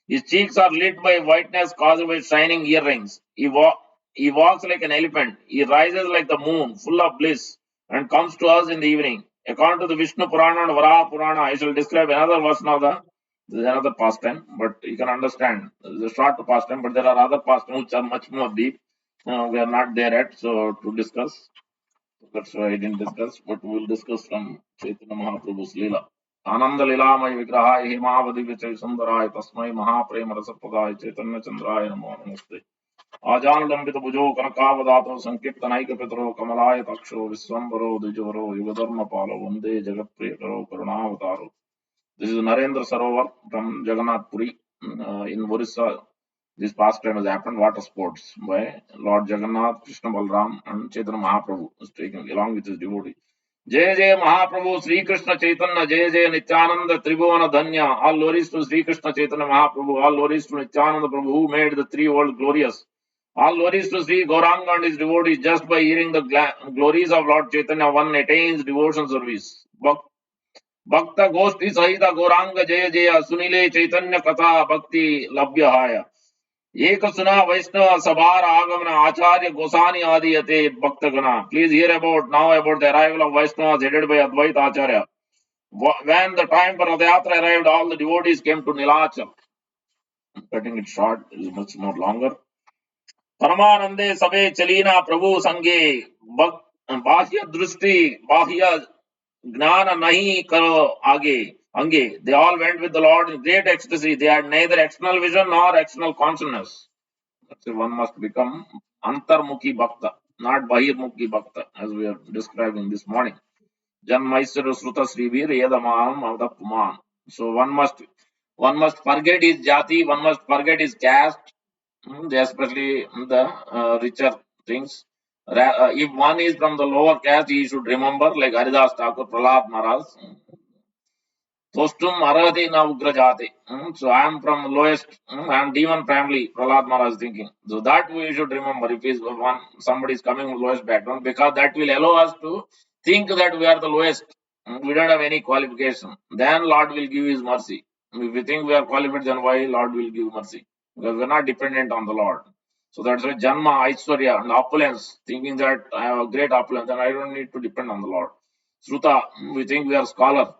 His cheeks are lit by whiteness caused by shining earrings. He walks like an elephant. He rises like the moon, full of bliss, and comes to us in the evening. According to the Vishnu Purana and Varaha Purana, I shall describe another version of the this is another pastime, but you can understand. It's a short pastime, but there are other pastimes which are much more deep. We are not there yet, so to discuss. That's why I didn't discuss, but we'll discuss from Chaitanya Mahaprabhu's Leela. Ananda Lilamay Vigrahay Himavadi Vichay Sundaray Tasmai Mahaprema Rasapradaya Chaitanya Chandraya Namo Namaste. आजानुलंबित भुजो कनकावदातो संकीर्तनायक पितरो कमलाय तक्षो विश्वम्बरो द्विजवरो युगधर्म पालो वंदे जगत प्रियकरो करुणावतारो. This is Narendra Sarovar from Jagannath Puri in Orissa. This pastime has happened, water sports by Lord Jagannath, Krishna Balram, and Chaitanya Mahaprabhu is taking along with his devotee. जय जय महाप्रभु श्री कृष्ण चैतन्य जय जय नित्यानंद त्रिभुवन धन्य. All glories to Sri Krishna Chaitanya Mahaprabhu. All glories to Nityananda Prabhu who made the three worlds glorious. All glories to Sri Gauranga and his devotees. Just by hearing the glories of Lord Chaitanya, one attains devotion service. Bhakta Goshti Sahita Gauranga Jaya Jaya Sunile Chaitanya Katha Bhakti Labhyahaya. एक सुना वैष्णव सभार आगमन आचार्य गोसानी आदि यते भक्त गणा. Please hear about now about the arrival of Vaishnavas headed by Advaita Acharya. When the time for Radhayatra arrived, all the devotees came to Nilachal. Cutting it short, it is much more longer. परमानंदे सबे चलीना प्रभु संगे बाह्य दृष्टि बाह्य ज्ञान नहीं करो आगे अंगे. They all went with the Lord in great ecstasy. They had neither external vision nor external consciousness. So one must become antarmukhi bhakta, not bahirmukhi bhakta, as we are describing this morning. Janmaisara Sruta Srivir Yedamam Avdapuman. So one must forget his jati, one must forget his caste, especially the richer things. If one is from the lower caste, he should remember, like Haridas Thakur, Prahlad Maharaj. Tostum Arati na Ugrajati. So I am from lowest, I am demon family, Prahlad Maharaj is thinking. So that we should remember if somebody is coming from lowest background, because that will allow us to think that we are the lowest. We don't have any qualification. Then Lord will give his mercy. If we think we are qualified, then why Lord will give mercy? Because we are not dependent on the Lord. So that's why Janma, Aishwarya, and opulence, thinking that I have a great opulence and I don't need to depend on the Lord. Sruta, we think we are scholar.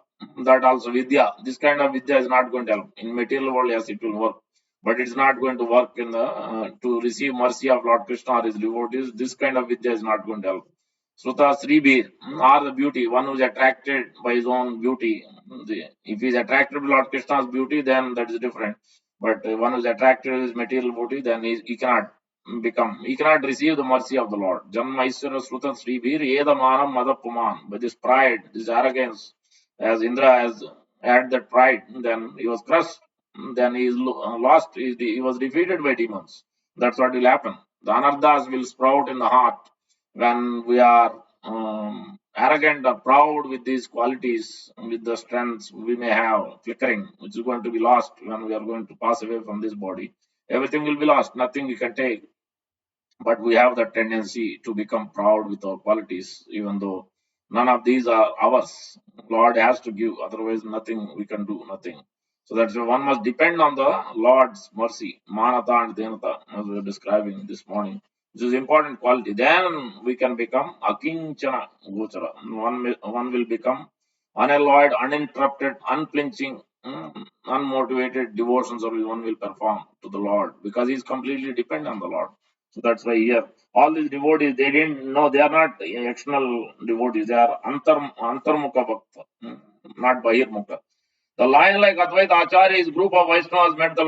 That also Vidya. This kind of Vidya is not going to help. In material world, yes, it will work. But it's not going to work in the to receive mercy of Lord Krishna or his devotees. This kind of Vidya is not going to help. Sruta Sribir, or the beauty, one who is attracted by his own beauty. If he is attracted by Lord Krishna's beauty, then that is different. But one who is attracted by his material beauty, then he cannot receive the mercy of the Lord. Janma Iswara Sruta Sribir, Edamanam Madapuman. By this pride, this arrogance, as Indra has had that pride, then he was crushed, then he is lost, he was defeated by demons. That's what will happen. The anarthas will sprout in the heart when we are arrogant or proud with these qualities, with the strengths we may have flickering, which is going to be lost when we are going to pass away from this body. Everything will be lost, nothing we can take. But we have the tendency to become proud with our qualities, even though none of these are ours. Lord has to give, otherwise, nothing we can do, nothing. So that's why one must depend on the Lord's mercy, manata and denata, as we were describing this morning. This is important quality. Then we can become akinchana gochara. One will become unalloyed, uninterrupted, unflinching, unmotivated devotion service one will perform to the Lord, because he is completely dependent on the Lord. So that's why here all these devotees, they didn't know, they are not external devotees, they are antarmukha bhakta, not bahirmukha. The lion like Advaita Acharya's group of Vaishnavas met the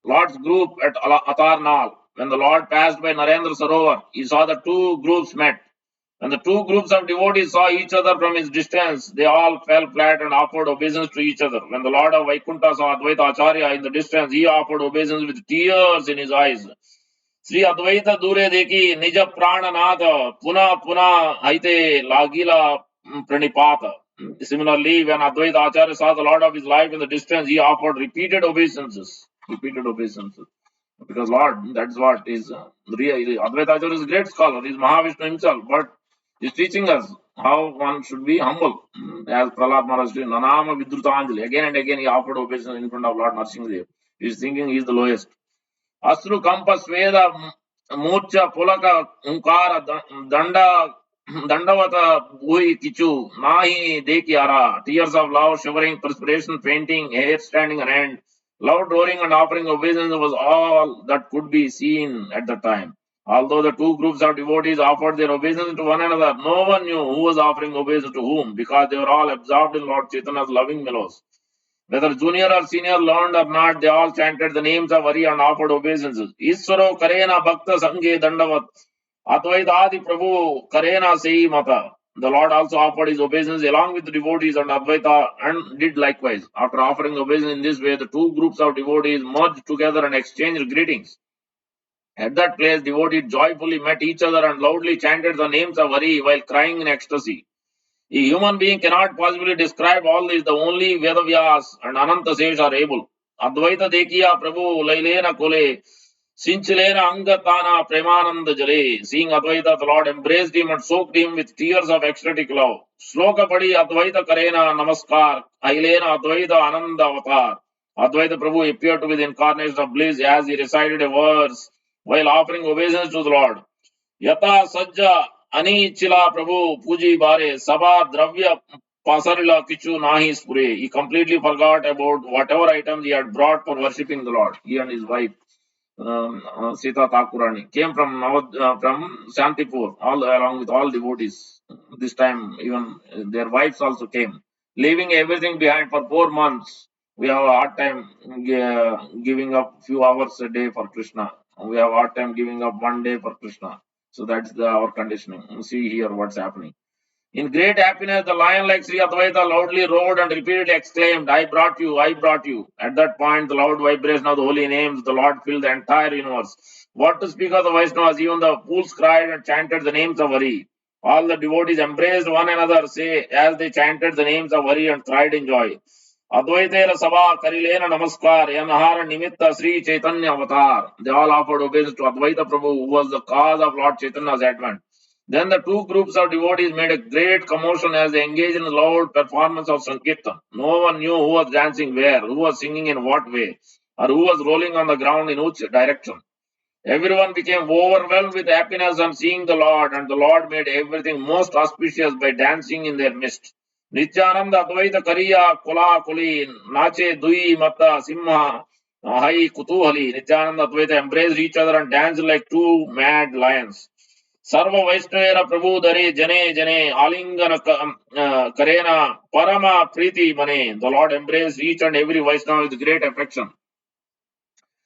Lord's group at Atarnal. When the Lord passed by Narendra Sarovar, he saw the two groups met. When the two groups of devotees saw each other from his distance, they all fell flat and offered obeisance to each other. When the Lord of Vaikuntha saw Advaita Acharya in the distance, he offered obeisance with tears in his eyes. Shri Advaita दूरे देखी निज प्राणनाथ पुनः पुनः हईते लागीला प्रणिपात. Similarly, when Advaita Acharya saw the Lord of his life in the distance, he offered repeated obeisances. Repeated obeisances. Because Lord, that's what is real. Advaita Acharya is a great scholar. He is Mahavishnu himself, but he's teaching us how one should be humble. As Prahlad Maharaj did, Nanama Vidrutanjali. Again and again he offered obeisance in front of Lord Narasimhadev. He is thinking he is the lowest. अश्रु कंप स्वेद मूर्छ पुलक हुंकार दंड दंडवत भूई किचु नाही देखियारा. Tears of love, shivering, perspiration, fainting, hair standing on end, loud roaring and offering obeisance was all that could be seen at the time. Although the two groups of devotees offered their obeisance to one another, no one knew who was offering obeisance to whom, because they were all absorbed in Lord Chaitanya's loving mellows. Whether junior or senior learned or not, they all chanted the names of Hari and offered obeisances. Iswaro Karena Bhakta Sange Dandavat. Advaitadi Prabhu Karena Sei Mata. The Lord also offered his obeisance along with the devotees and Advaita and did likewise. After offering obeisance in this way, the two groups of devotees merged together and exchanged greetings. At that place, devotees joyfully met each other and loudly chanted the names of Hari while crying in ecstasy. A human being cannot possibly describe all this. The only Vedavyas and Ananta sages are able. Advaita Dekiya Prabhu Lailena Kole Sinchalena Angatana Premananda Jale. Seeing Advaita, the Lord embraced him and soaked him with tears of ecstatic love. Sloka Padi Advaita Karena Namaskar. Ailena Advaita Ananda Avatar. Advaita Prabhu appeared to be the incarnation of bliss as he recited a verse while offering obeisance to the Lord. Yata Sajja Anichila Prabhu Puji Bare Sabha Dravya Pasarila Kichu Nahi Spure. He completely forgot about whatever items he had brought for worshipping the Lord. He and his wife Sita Thakurani came from from Shantipur, all along with all devotees. This time, even their wives also came, leaving everything behind for 4 months. We have a hard time giving up few hours a day for Krishna. We have a hard time giving up one day for Krishna. So that's our conditioning. See here what's happening. In great happiness, the lion like Sri Advaita loudly roared and repeatedly exclaimed, I brought you, I brought you. At that point, the loud vibration of the holy names, the Lord filled the entire universe. What to speak of the Vaishnavas, even the fools cried and chanted the names of Hari. All the devotees embraced one another, say, as they chanted the names of Hari and cried in joy. Advaitera Sabha Karilena Namaskar, Yanahara Nimitta Sri Chaitanya Avatar. They all offered obeisance to Advaita Prabhu, who was the cause of Lord Chaitanya's advent. Then the two groups of devotees made a great commotion as they engaged in a loud performance of Sankirtan. No one knew who was dancing where, who was singing in what way, or who was rolling on the ground in which direction. Everyone became overwhelmed with happiness on seeing the Lord, and the Lord made everything most auspicious by dancing in their midst. Nityananda Advaita Kariya Kola Koli Nache Dui Mata Simha Hai Kutuhali. Nityananda Advaita embraced each other and danced like two mad lions. सर्व वैष्णवेर प्रभु धरे जने जने आलिंगन करेना परम प्रीति मने. The Lord embraced each and every Vaishnava with great affection.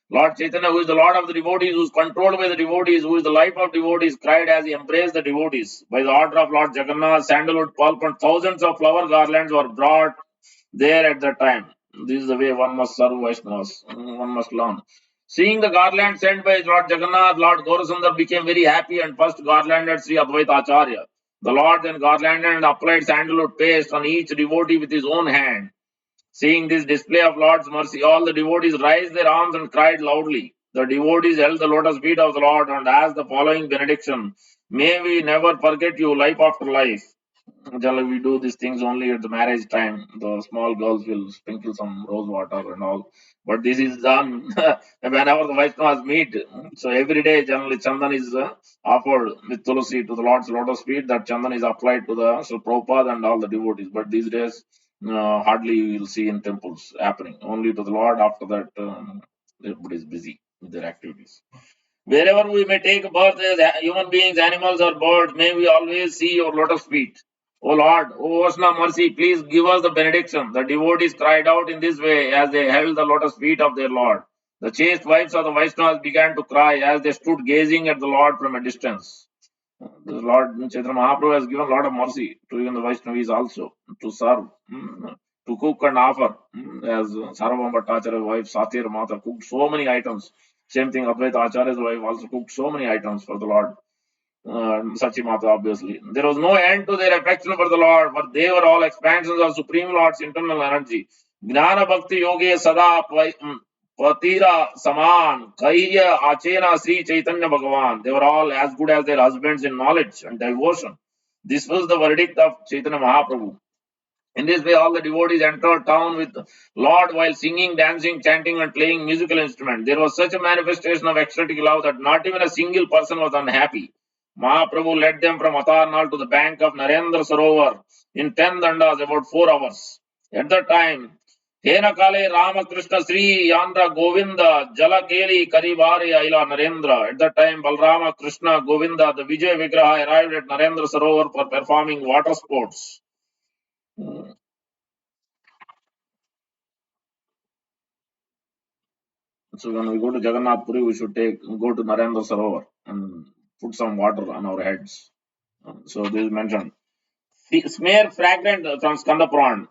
Lord Chaitanya, who is the Lord of the devotees, who is controlled by the devotees, who is the life of devotees, cried as he embraced the devotees. By the order of Lord Jagannath, sandalwood pulp and thousands of flower garlands were brought there at that time. This is the way one must serve Vaishnavas. One must learn. Seeing the garland sent by Lord Jagannath, Lord Gaurasundar became very happy and first garlanded Sri Advaita Acharya. The Lord then garlanded and applied sandalwood paste on each devotee with his own hand. Seeing this display of Lord's mercy, all the devotees raised their arms and cried loudly. The devotees held the lotus feet of the Lord and asked the following benediction: May we never forget you life after life. Generally, we do these things only at the marriage time. The small girls will sprinkle some rose water and all. But this is done whenever the Vaishnavas meet. So every day, generally, Chandan is offered with Tulsi to the Lord's lotus feet. That Chandan is applied to the Sri Prabhupada and all the devotees. But these days, hardly you will see in temples happening. Only to the Lord. After that, everybody is busy with their activities. Wherever we may take birth as human beings, animals, or birds, may we always see your lotus feet. O Lord, O ocean of mercy, please give us the benediction. The devotees cried out in this way as they held the lotus feet of their Lord. The chaste wives of the Vaishnavas began to cry as they stood gazing at the Lord from a distance. The Lord Chaitanya Mahaprabhu has given a lot of mercy to even the Vaishnavis also to serve, to cook and offer. As Sarvabhauma Bhattacharya's wife Satir Mata cooked so many items. Same thing, Advaita Acharya's wife also cooked so many items for the Lord. Sachimata, obviously. There was no end to their affection for the Lord, but they were all expansions of Supreme Lord's internal energy. Gnana Bhakti Yoge Sada Patira Saman Kaiya Achena Sri Chaitanya Bhagavan. They were all as good as their husbands in knowledge and devotion. This was the verdict of Chaitanya Mahaprabhu. In this way, all the devotees entered town with Lord while singing, dancing, chanting, and playing musical instruments. There was such a manifestation of ecstatic love that not even a single person was unhappy. Mahaprabhu led them from Atarnal to the bank of Narendra Sarovar in 10 dandas, about 4 hours. At that time, Henakale Ramakrishna Sri Yandra Govinda Jalakeli Karibari Aila Narendra. At that time, Balrama Krishna Govinda, the Vijay Vigraha, arrived at Narendra Sarovar for performing water sports. So when we go to Jagannath Puri, we should go to Narendra Sarovar and put some water on our heads. So this is mentioned. Smear fragrant from Skanda Puran,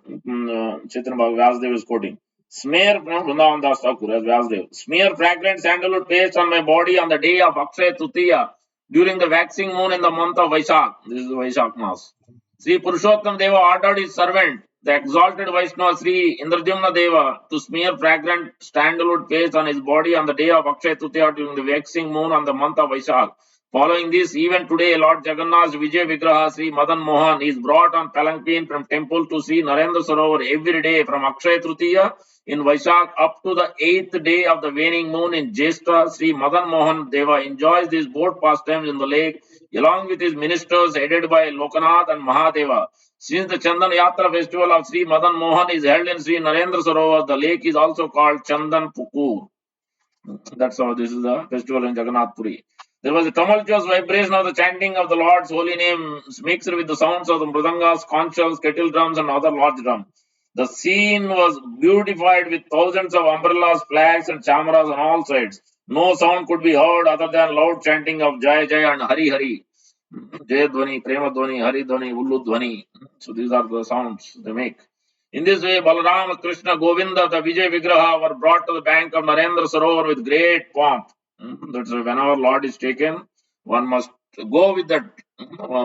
Chaitanya Vyasdev is quoting. Smear from Vrindavan Das Thakur as Vyasdev. Smear fragrant sandalwood paste on my body on the day of Akshay Tritiya during the waxing moon in the month of Vaishak. This is the Vaishak Mass. Sri Purushottam Deva ordered his servant, the exalted Vaishnava Sri Indradyumna Deva, to smear fragrant sandalwood paste on his body on the day of Akshay Tritiya during the waxing moon on the month of Vaishak. Following this, even today, Lord Jagannath's Vijay Vigraha Sri Madan Mohan is brought on palanquin from temple to Sri Narendra Sarovar every day from Akshay Tritiya in Vaishak up to the 8th day of the waning moon in Jeshta. Sri Madan Mohan Deva enjoys these boat pastimes in the lake along with his ministers headed by Lokanath and Mahadeva. Since the Chandan Yatra festival of Sri Madan Mohan is held in Sri Narendra Sarovar, the lake is also called Chandan Pukur. That's how this is the festival in Jagannath Puri. There was a tumultuous vibration of the chanting of the Lord's holy name mixed with the sounds of the mridangas, conch shells, kettle drums, and other large drums. The scene was beautified with thousands of umbrellas, flags, and chamaras on all sides. No sound could be heard other than loud chanting of Jai Jai and Hari Hari. Jai Dhwani, Prema Dhwani, Hari Dhwani, Ullu Dhwani. So these are the sounds they make. In this way, Balaram, Krishna, Govinda, the Vijay Vigraha were brought to the bank of Narendra Sarovar with great pomp. That's why whenever Lord is taken, one must go with that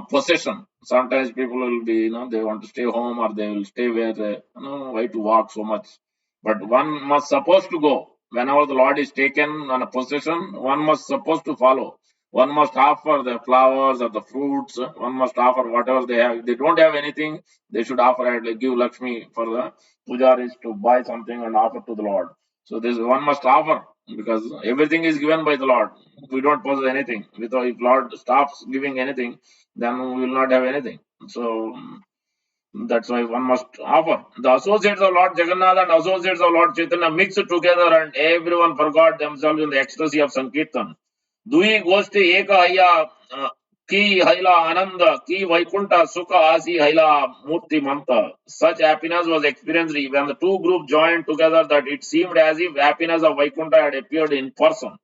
possession. Sometimes people will be, they want to stay home or they will stay where they, why to walk so much. But one must supposed to go. Whenever the Lord is taken on a possession, one must supposed to follow. One must offer the flowers or the fruits. One must offer whatever they have. If they don't have anything, they should offer it, like give Lakshmi for the pujaris to buy something and offer to the Lord. So this one must offer because everything is given by the Lord. We don't possess anything. If Lord stops giving anything, then we will not have anything. So that's why one must offer. The associates of Lord Jagannath and associates of Lord Chaitanya mixed together and everyone forgot themselves in the ecstasy of Sankirtan. Dui Goshti Eka Haya Ki Haila Ananda Ki Vaikunta Sukha Asi Haila Murti Manta. Such happiness was experienced when the two groups joined together that it seemed as if happiness of Vaikunta had appeared in person.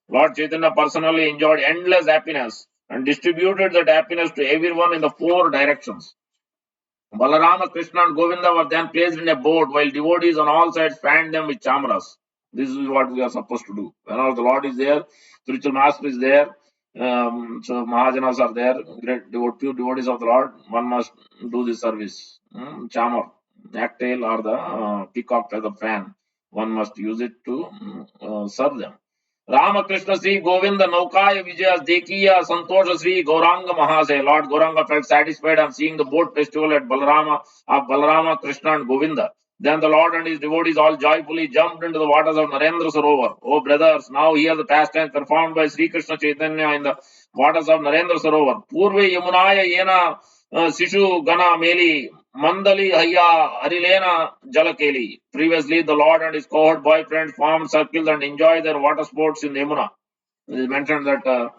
Lord Chaitanya personally enjoyed endless happiness and distributed that happiness to everyone in the four directions. Balarama, Krishna, and Govinda were then placed in a boat while devotees on all sides fanned them with chamaras. This is what we are supposed to do. Whenever the Lord is there, spiritual master is there, so Mahajanas are there, great pure devotees of the Lord, one must do this service. Chamar, necktail or the peacock as a fan, one must use it to serve them. Ramakrishna Sri Govinda Naukaya Vijaya Dekiya Santosha Sri Gauranga Mahase. Lord Gauranga felt satisfied on seeing the boat festival at Balarama, Krishna and Govinda. Then the Lord and his devotees all joyfully jumped into the waters of Narendra Sarovar. Oh brothers, now hear the pastime performed by Sri Krishna Chaitanya in the waters of Narendra Sarovar. Purve Yamunaya Yena Sishu Gana Meli Mandali Haya Harilena Jalakeli. Previously, the Lord and his cohort boyfriends formed circles and enjoyed their water sports in Yamuna. It is mentioned that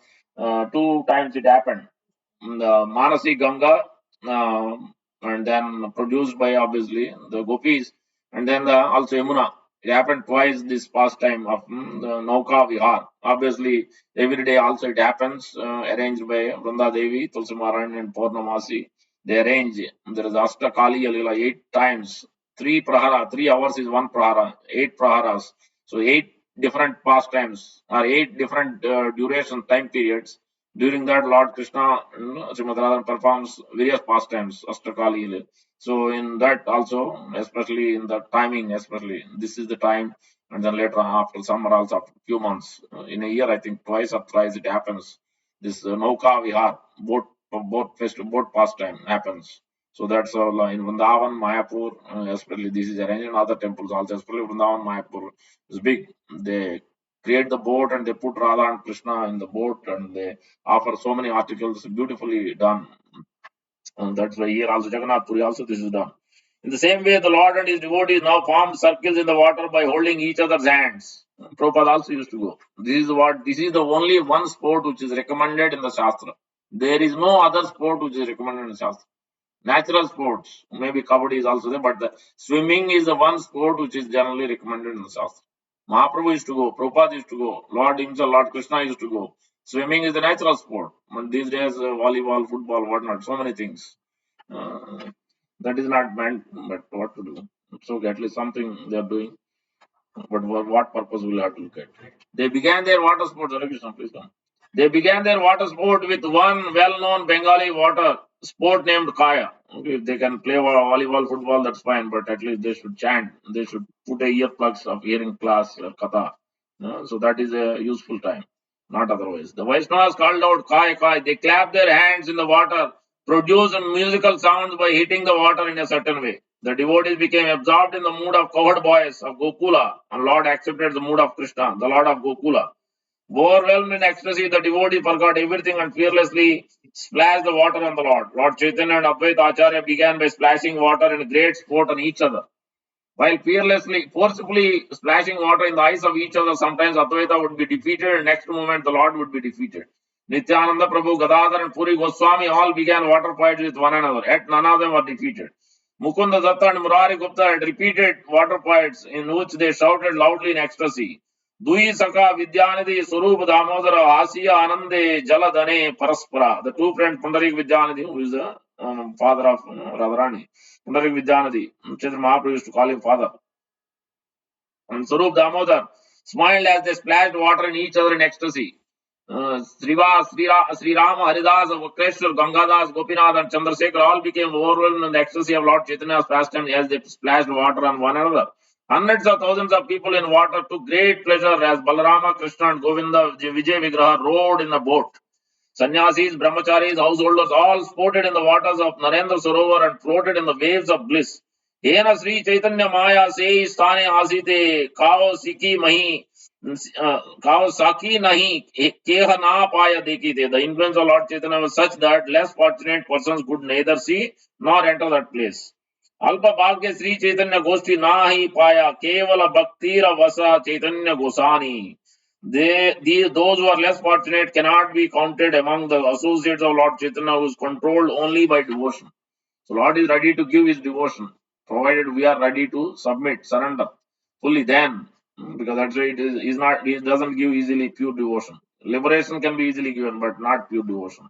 two times it happened. The Manasi Ganga and then produced by obviously the gopis, and then also Yamuna. It happened twice this pastime of the Nauka Vihar. Obviously, every day also it happens, arranged by Vrunda Devi, Tulsi Maran, and Purnamasi. They arrange. There is Ashtakali Alila 8 times. 3 prahara, 3 hours is 1 prahara, 8 praharas. So 8 different pastimes or 8 different duration time periods. During that, Lord Krishna, Srimad Radha performs various pastimes, Ashtakali. So in that also, especially in the timing, especially this is the time, and then later on after summer also after few months, in a year I think twice or thrice it happens. This Nauka Vihar boat pastime happens. So that's all in Vrindavan, Mayapur, especially this is arranged in other temples also, especially Vrindavan, Mayapur is big. They create the boat and they put Radha and Krishna in the boat and they offer so many articles, beautifully done. And that's why here also Jagannath Puri also this is done. In the same way, the Lord and his devotees now formed circles in the water by holding each other's hands. Prabhupada also used to go. This is the only one sport which is recommended in the Shastra. There is no other sport which is recommended in the Shastra. Natural sports, maybe kabaddi is also there, but the swimming is the one sport which is generally recommended in the Shastra. Mahaprabhu used to go, Prabhupada used to go, Lord himself, Lord Krishna used to go. Swimming is the natural sport. But these days, volleyball, football, whatnot, so many things. Uh, that is not meant, but what to do? So at least something they are doing. But for what purpose will have to look at? They began their water sports. Hare Krishna, please come. They began their water sport with one well-known Bengali water sport named Kaya. Okay, if they can play volleyball, football, that's fine. But at least they should chant. They should put a earplugs of hearing class or katha. So that is a useful time, not otherwise. The Vaishnavas called out Kai Kai. They clapped their hands in the water, produced musical sounds by hitting the water in a certain way. The devotees became absorbed in the mood of cowherd boys of Gokula, and Lord accepted the mood of Krishna, the Lord of Gokula. Overwhelmed in ecstasy, the devotee forgot everything and fearlessly splashed the water on the Lord. Lord Chaitanya and Advaita Acharya began by splashing water in great sport on each other. While forcibly splashing water in the eyes of each other, sometimes Advaita would be defeated, and next moment the Lord would be defeated. Nityananda Prabhu, Gadadhar, and Puri Goswami all began water fights with one another, yet none of them were defeated. Mukunda Datta and Murari Gupta had repeated water fights in which they shouted loudly in ecstasy. Dui Saka Vidyanidhi Surup Damodara Asiya Anande Jaladane Paraspara. The two friends Pundarik Vidyanidhi, who is the father of Radharani. Pundarik Vidyanidhi. Chaitanya Mahaprabhu used to call him father. And Sarup Damodar smiled as they splashed water in each other in ecstasy. Sri Rama, Haridas, Vakreshwar, Gangadas, Gopinath, and Chandrasekhar all became overwhelmed in the ecstasy of Lord Chaitanya's pastime as they splashed water on one another. Hundreds of thousands of people in water took great pleasure as Balarama, Krishna, and Govinda Vijay Vigraha rowed in a boat. Sannyasis, brahmacharis, householders all sported in the waters of Narendra Sarovar and floated in the waves of bliss. Hena Sri Chaitanya Maya sei sthane asite kao siki mahi kao saki nahi keha na paya dekite. The influence of Lord Chaitanya was such that less fortunate persons could neither see nor enter that place. Alpa Bhagya Sri Chaitanya Goshti nahi paya kevala bhaktira vasa Chaitanya Gosani. Those who are less fortunate cannot be counted among the associates of Lord Chaitanya, who is controlled only by devotion. So Lord is ready to give his devotion, provided we are ready to submit, surrender fully. Then, because that's why is not. He doesn't give easily pure devotion. Liberation can be easily given, but not pure devotion.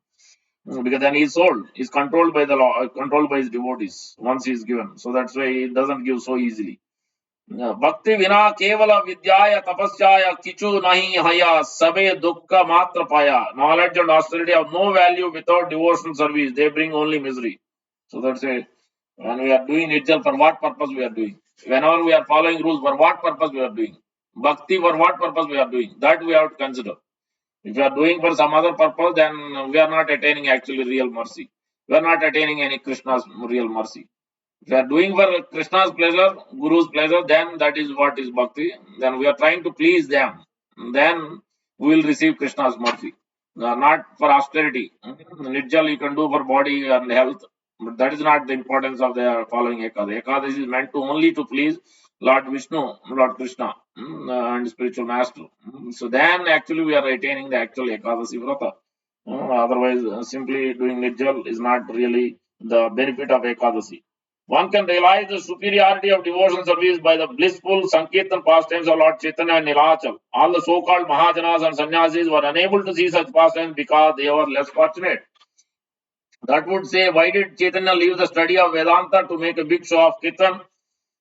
Because then he's sold. He's controlled by the law, controlled by his devotees. Once he's given, so that's why he doesn't give so easily. भक्ति बिना केवल विद्याय तपस्याय किचु नहीं हया सबे दुख मात्र पाया. Knowledge and austerity have no value without devotion service. They bring only misery. So that's it. When we are doing it, for what purpose we are doing? Whenever we are following rules, for what purpose we are doing? Bhakti, for what purpose we are doing? That we have to consider. If we are doing for some other purpose, then we are not attaining actually real mercy. We are not attaining any Krishna's real mercy. If we are doing for Krishna's pleasure, Guru's pleasure, then that is what is bhakti. Then we are trying to please them. Then we will receive Krishna's mercy. Not for austerity. Nijjal you can do for body and health, but that is not the importance of the following Ekadasi. Ekadasi is meant to only to please Lord Vishnu, Lord Krishna, and spiritual master. So then actually we are attaining the actual Ekadasi Vrata. Otherwise, simply doing Nijjal is not really the benefit of Ekadasi. One can realize the superiority of devotional service by the blissful Sankirtan pastimes of Lord Chaitanya and Nilachal. All the so-called Mahajanas and Sannyasis were unable to see such pastimes because they were less fortunate. That would say, why did Chaitanya leave the study of Vedanta to make a big show of Kirtan?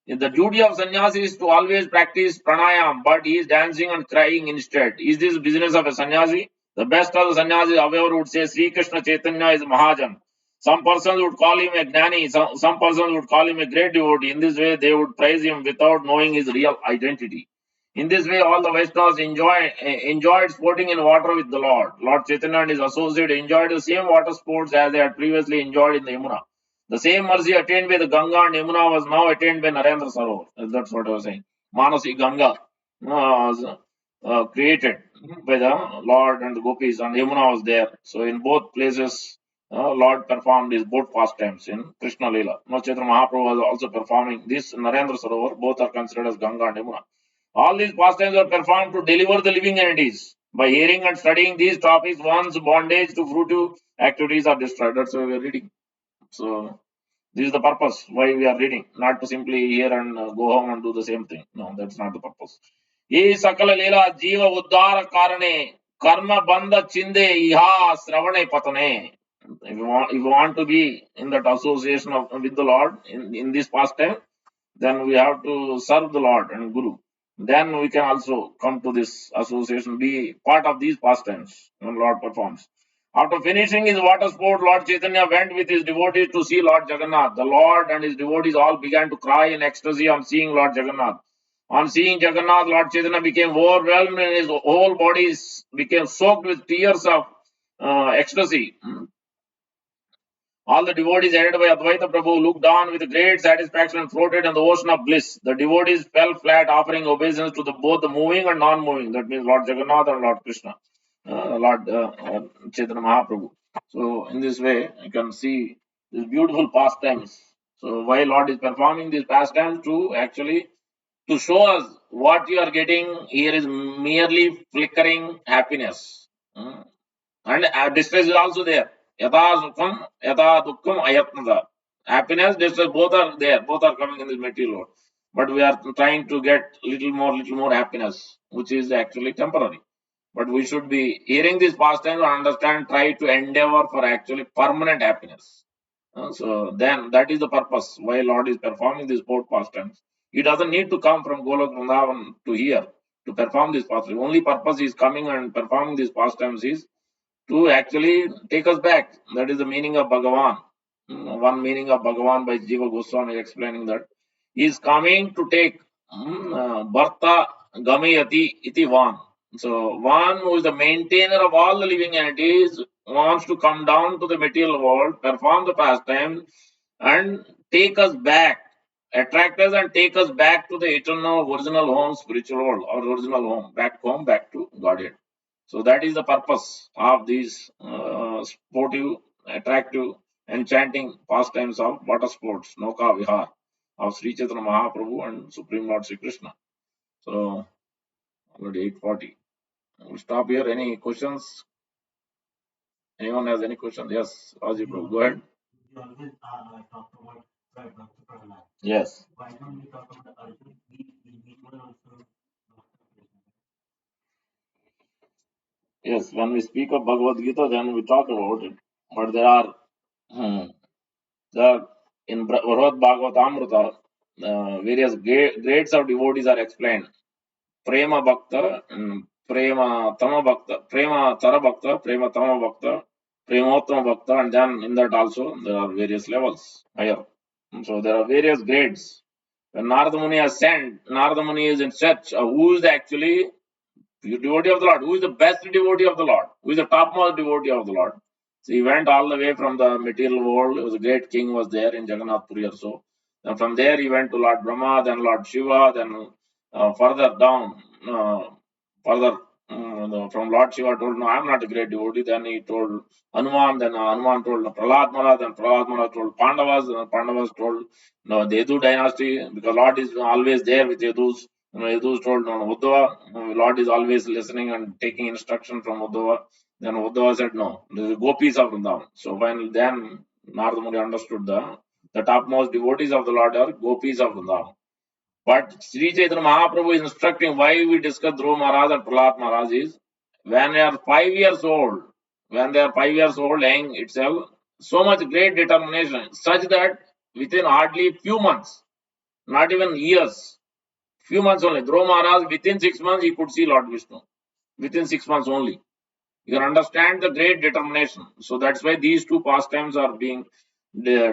The duty of sannyasi is to always practice pranayam, but he is dancing and crying instead. Is this business of a sannyasi? The best of the sannyasis, however, would say Sri Krishna Chaitanya is Mahajan. Some persons would call him a gnani, some persons would call him a great devotee. In this way, they would praise him without knowing his real identity. In this way, all the Vaishnavas enjoyed sporting in water with the Lord. Lord Chaitanya and his associate enjoyed the same water sports as they had previously enjoyed in the Yamuna. The same mercy attained by the Ganga and Yamuna was now attained by Narendra Sarovar. That's what I was saying. Manasi Ganga was created by the Lord and the gopis, and Yamuna was there. So in both places, Lord performed his both pastimes in Krishna Leela. Now Chaitanya Mahaprabhu was also performing this Narendra Sarovar. Both are considered as Ganga and Yamuna. All these pastimes were performed to deliver the living entities. By hearing and studying these topics, one's bondage to fruitive activities are destroyed. That's why we are reading. So this is the purpose why we are reading, not to simply hear and go home and do the same thing. No, that's not the purpose. Ye sakala leela jiva uddhara karane karma bandha chinde iha sravane patane. If you want to be in that association with the Lord in this pastime, then we have to serve the Lord and Guru. Then we can also come to this association, be part of these pastimes when Lord performs. After finishing his water sport, Lord Chaitanya went with his devotees to see Lord Jagannath. The Lord and his devotees all began to cry in ecstasy on seeing Lord Jagannath. On seeing Jagannath, Lord Chaitanya became overwhelmed and his whole body became soaked with tears of ecstasy. All the devotees headed by Advaita Prabhu looked on with great satisfaction and floated in the ocean of bliss. The devotees fell flat, offering obeisance to both the moving and non-moving. That means Lord Jagannath and Lord Krishna, Lord Chaitanya Mahaprabhu. So in this way, you can see these beautiful pastimes. So why Lord is performing these pastimes to actually to show us what you are getting here is merely flickering happiness. And distress is also there. Yatha sukham, yatha dukkham, ayatnada. Happiness, distress, both are there. Both are coming in this material world. But we are trying to get little more happiness, which is actually temporary. But we should be hearing this pastime and understand, try to endeavor for actually permanent happiness. So then that is the purpose why Lord is performing these both pastimes. He doesn't need to come from Golok Vrindavan to here to perform this pastime. Only purpose is coming and performing these pastimes is to actually take us back. That is the meaning of Bhagavan. One meaning of Bhagavan by Jiva Goswami explaining that he is coming to take Bharta Gamayati iti Van. So one who is the maintainer of all the living entities wants to come down to the material world, perform the pastime, and take us back, attract us and take us back to the eternal original home, spiritual world, or original home, back to Godhead. So that is the purpose of these sportive, attractive, enchanting pastimes of water sports, Noka Vihar, of Sri Chaitanya Mahaprabhu and Supreme Lord Sri Krishna. So already 8:40. We'll stop here. Any questions? Anyone has any questions? Yes, Raji Prabhu, go ahead. Yes. Yes, when we speak of Bhagavad Gita, then we talk about it. But hmm, there are in Bhagavad Bhagavatamrita, various grades of devotees are explained. Prema Bhakta, Prema Tama Bhakta, Prema Tara Bhakta, Prema Tama Bhakta, Premottama Bhakta, and then in that also there are various levels higher. So there are various grades. When Narada Muni has sent, Narada Muni is in search of who is actually the devotee of the Lord, who is the best devotee of the Lord, who is the topmost devotee of the Lord. So he went all the way from the material world. It was a great king was there in Jagannath Puri or so. And from there he went to Lord Brahma, then Lord Shiva, then further down, further from Lord Shiva told, no, I'm not a great devotee. Then he told Hanuman, then Hanuman told Prahlad Maharaj, then Prahlad Maharaj told Pandavas, and Pandavas told no, the Yadu dynasty, because Lord is always there with Yadus. Yadus told no, Uddhava, Lord is always listening and taking instruction from Uddhava. Then Uddhava said no, the gopis of Vrindavan. So when then Narada Muni understood the topmost devotees of the Lord are gopis of Vrindavan. But Sri Chaitanya Mahaprabhu is instructing why we discuss Dhruva Maharaj and Prahlad Maharaj is when they are 5 years old, young itself, so much great determination, such that within hardly few months, not even years, few months only, Dhruva Maharaj within 6 months he could see Lord Vishnu. Within 6 months only. You can understand the great determination. So that's why these two pastimes are being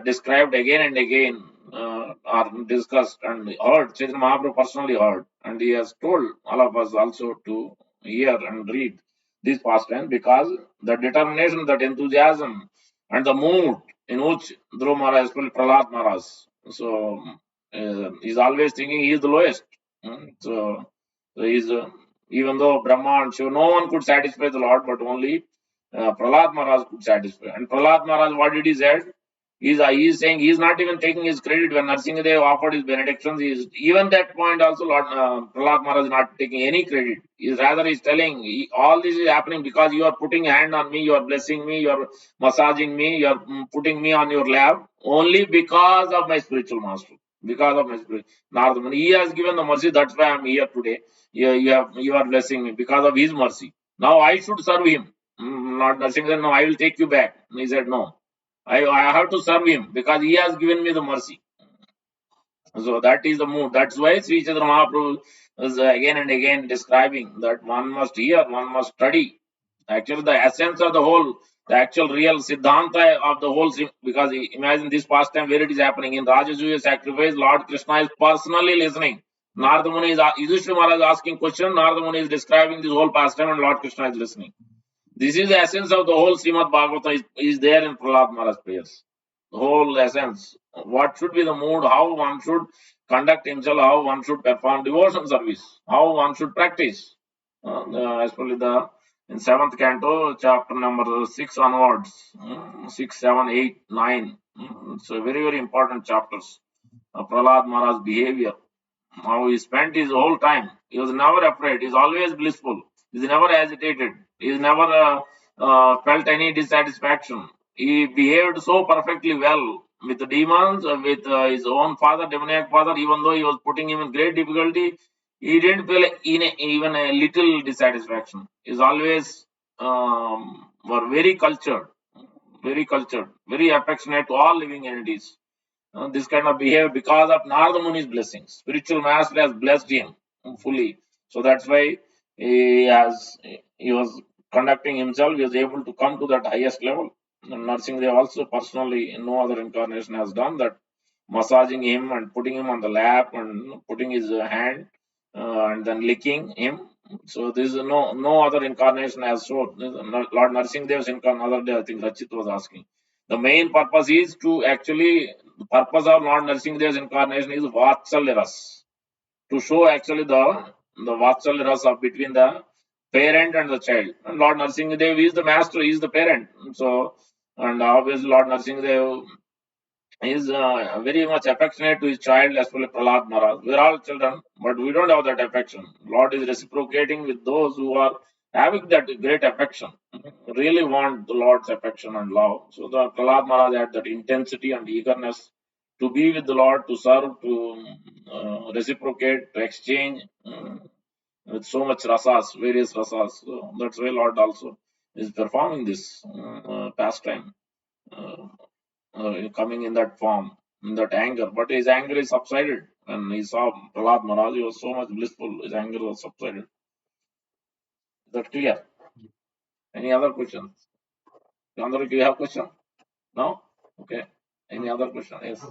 described again and again, are discussed and heard. Chaitanya Mahaprabhu personally heard, and he has told all of us also to hear and read these pastimes because the determination, that enthusiasm, and the mood in which Dhruva Maharaj, especially Prahlad Maharaj, so he's always thinking he is the lowest. So he's even though Brahma and Shiva, no one could satisfy the Lord, but only Prahlad Maharaj could satisfy. And Prahlad Maharaj, what did he say? He is saying he is not even taking his credit when Narsingadev offered his benedictions. He is, even that point also, Lord Prahlad Maharaj is not taking any credit. He is telling all this is happening because you are putting a hand on me, you are blessing me, you are massaging me, you are putting me on your lap only because of my spiritual master. Because of my spirit, Narada Muni, he has given the mercy. That's why I am here today. You are blessing me because of his mercy. Now I should serve him. Not Nursing said, no, I will take you back. He said, no, I have to serve him because he has given me the mercy. So that is the mood. That's why Sri Chaitanya Mahaprabhu is again and again describing that one must hear, one must study. Actually, the essence of the whole, the actual real Siddhanta of the whole, because imagine this pastime where it is happening in Rajasuya sacrifice, Lord Krishna is personally listening. Narada Muni is, Yudhishthira Maharaj is asking question, Narada Muni is describing this whole pastime and Lord Krishna is listening. This is the essence of the whole Srimad Bhagavatam is there in Prahlad Maharaj prayers. The whole essence. What should be the mood, how one should conduct himself, how one should perform devotion service, how one should practice. Especially in seventh canto, chapter number 6 onwards, 6, 7, 8, 9. So very, very important chapters. Prahlad Maharaj's behavior, how he spent his whole time. He was never afraid. He's always blissful. He's never agitated. He's never felt any dissatisfaction. He behaved so perfectly well with the demons, with his own father, demoniac father, even though he was putting him in great difficulty. He didn't feel even a little dissatisfaction. He's always were very cultured, very affectionate to all living entities. This kind of behavior because of Narada Muni's blessings. Spiritual master has blessed him fully. So that's why he was conducting himself, he was able to come to that highest level. And Narsingadev also personally, in no other incarnation has done that, massaging him and putting him on the lap and putting his hand and then licking him. So this is no other incarnation has shown. Lord Narsingdev's incarnation, other day I think Rachit was asking. The main purpose is to actually, the purpose of Lord Narsingdev's incarnation is Vatsalya Ras, to show actually the Vatsalya Ras of between the parent and the child. And Lord Narsingdev is the master, he is the parent. So, and obviously Lord Narsingdev is very much affectionate to his child as well as Prahlad Maharaj. We're all children, but we don't have that affection. Lord is reciprocating with those who are having that great affection, really want the Lord's affection and love. So the Prahlad Maharaj had that intensity and eagerness to be with the Lord, to serve, to reciprocate, to exchange with so much rasas, various rasas. So that's why Lord also is performing this pastime. Uh, Coming in that form, in that anger. But his anger is subsided. When he saw Prahlad Maharaj, he was so much blissful, his anger was subsided. Is that clear? Any other questions? Chandra, do you have question? No? Okay. Any other question? Yes.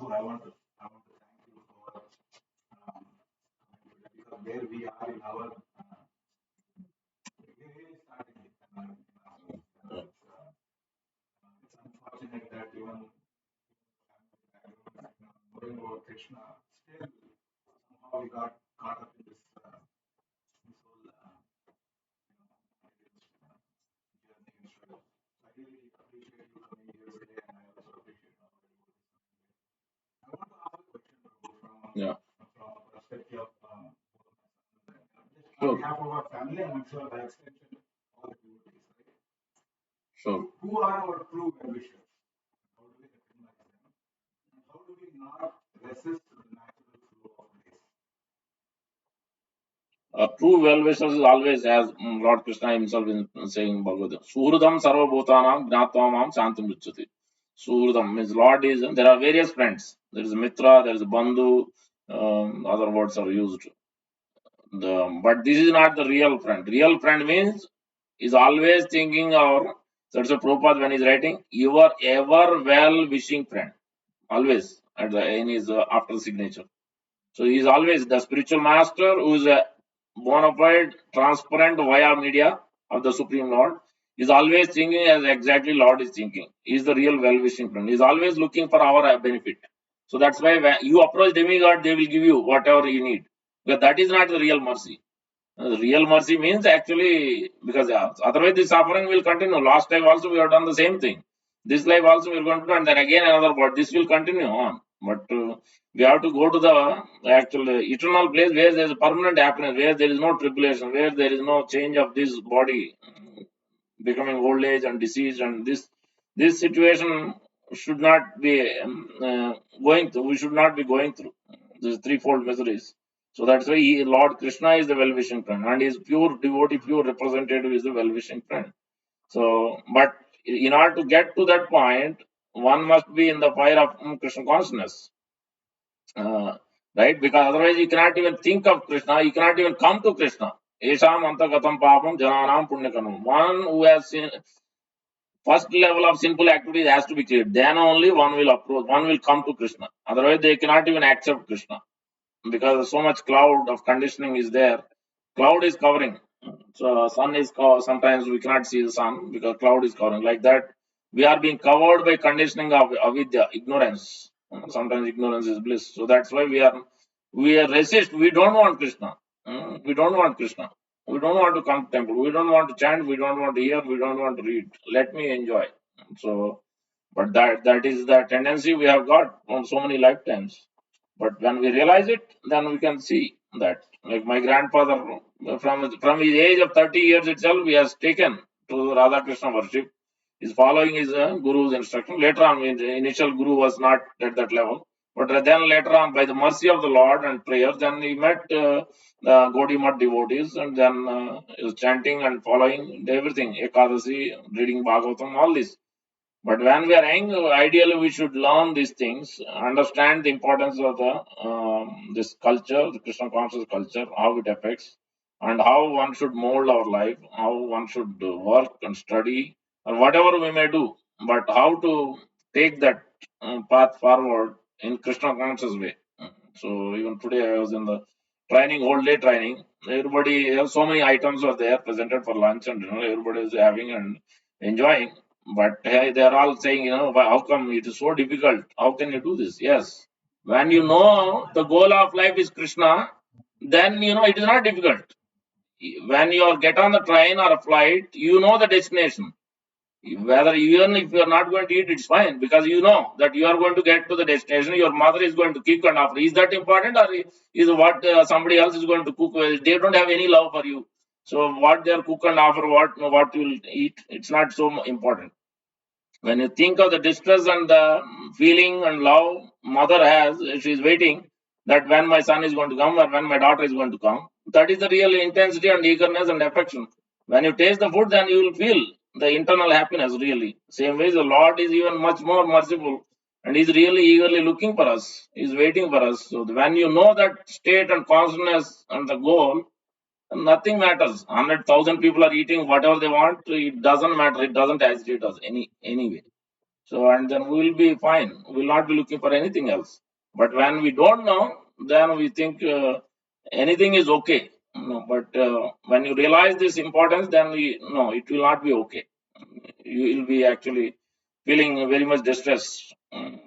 Yeah. Sure. Sure. A true well-wisher is always, as Lord Krishna himself is saying in Bhagavad Gita, Suhridam sarvabhutanam gnatvam santam uchati. Suhridam means Lord is, there are various friends. There is Mitra, there is Bandhu, other words are used. But this is not the real friend. Real friend means is always thinking, or that's a Prabhupada when he's writing, your ever well-wishing friend. Always at the in his after signature. So he is always the spiritual master who is a bona fide, transparent via media of the Supreme Lord. Is always thinking as exactly Lord is thinking. He is the real well-wishing friend. He is always looking for our benefit. So that's why when you approach demigod, they will give you whatever you need. Because that is not the real mercy. Real mercy means actually because otherwise the suffering will continue. Last life also we have done the same thing. This life also we are going to do, and then again another body. This will continue on. But we have to go to the actual eternal place where there is permanent happiness, where there is no tribulation, where there is no change of this body, becoming old age and disease, and this situation should not be going through. We should not be going through these threefold miseries. So that's why Lord Krishna is the well-wishing friend, and his pure devotee, pure representative is the well-wishing friend. So, but in order to get to that point, one must be in the fire of Krishna consciousness, right? Because otherwise, you cannot even think of Krishna. You cannot even come to Krishna. Esham antagatam papam jananam punyakanam. One who has seen, first level of sinful activities has to be cleared. Then only one will approach, one will come to Krishna. Otherwise, they cannot even accept Krishna because so much cloud of conditioning is there. Cloud is covering. So sun is sometimes we cannot see the sun because cloud is covering. Like that, we are being covered by conditioning of avidya, ignorance. Sometimes ignorance is bliss. So that's why we are resist. We don't want Krishna. We don't want Krishna. We don't want to come to temple. We don't want to chant. We don't want to hear. We don't want to read. Let me enjoy. So, but that is the tendency we have got on so many lifetimes. But when we realize it, then we can see that. Like my grandfather, from his age of 30 years itself, he has taken to Radha Krishna worship. He's following his guru's instruction. Later on, the initial guru was not at that level. But then later on, by the mercy of the Lord and prayers, then he met the Gaudiya Math devotees, and then he was chanting and following everything, Ekadasi, reading Bhagavatam, all this. But when we are young, ideally we should learn these things, understand the importance of the this culture, the Krishna conscious culture, how it affects, and how one should mold our life, how one should work and study, or whatever we may do. But how to take that path forward in Krishna conscious way. So even today I was in the training, whole day training. Everybody, so many items were there presented for lunch and dinner. Everybody is having and enjoying. But hey, they are all saying, how come it is so difficult? How can you do this? Yes. When you know the goal of life is Krishna, then it is not difficult. When you get on the train or a flight, you know the destination. Whether even if you are not going to eat, it's fine because you know that you are going to get to the destination. Your mother is going to cook and offer. Is that important, or is what somebody else is going to cook? Well, they don't have any love for you. So what they are cook and offer, what you will eat, it's not so important. When you think of the distress and the feeling and love mother has, she is waiting that when my son is going to come or when my daughter is going to come. That is the real intensity and eagerness and affection. When you taste the food, then you will feel the internal happiness really. Same way, the Lord is even much more merciful and is really eagerly looking for us. He is waiting for us. So when you know that state and consciousness and the goal, nothing matters. 100,000 people are eating whatever they want. It doesn't matter. It doesn't agitate us anyway. So, and then we will be fine. We will not be looking for anything else. But when we don't know, then we think anything is okay. No, but when you realize this importance, then no, it will not be okay. You will be actually feeling very much distressed.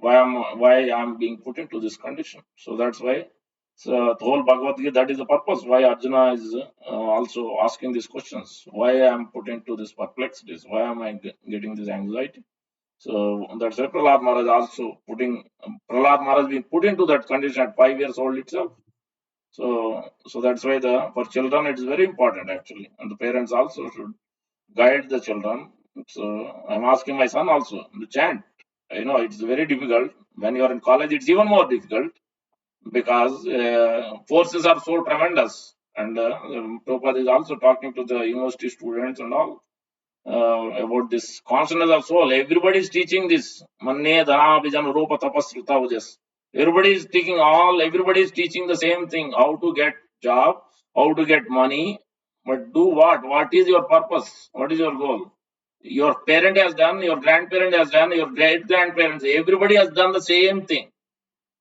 Why I'm being put into this condition? So that's why. So the whole Bhagavad Gita, that is the purpose why Arjuna is also asking these questions. Why I am put into this perplexities? Why am I getting this anxiety? So that's why Prahlad Maharaj also Prahlad Maharaj being put into that condition at 5 years old itself. So that's why for children it is very important actually, and the parents also should guide the children. So I'm asking my son also to chant. It's very difficult. When you are in college, it's even more difficult because forces are so tremendous. And Prabhupada is also talking to the university students and all about this consciousness of soul. Everybody is teaching this. Manne dhana vijan rupa tapasrita ujas. Everybody is teaching everybody is teaching the same thing. How to get job, how to get money, but do what? What is your purpose? What is your goal? Your parent has done, your grandparent has done, your great grandparents, everybody has done the same thing.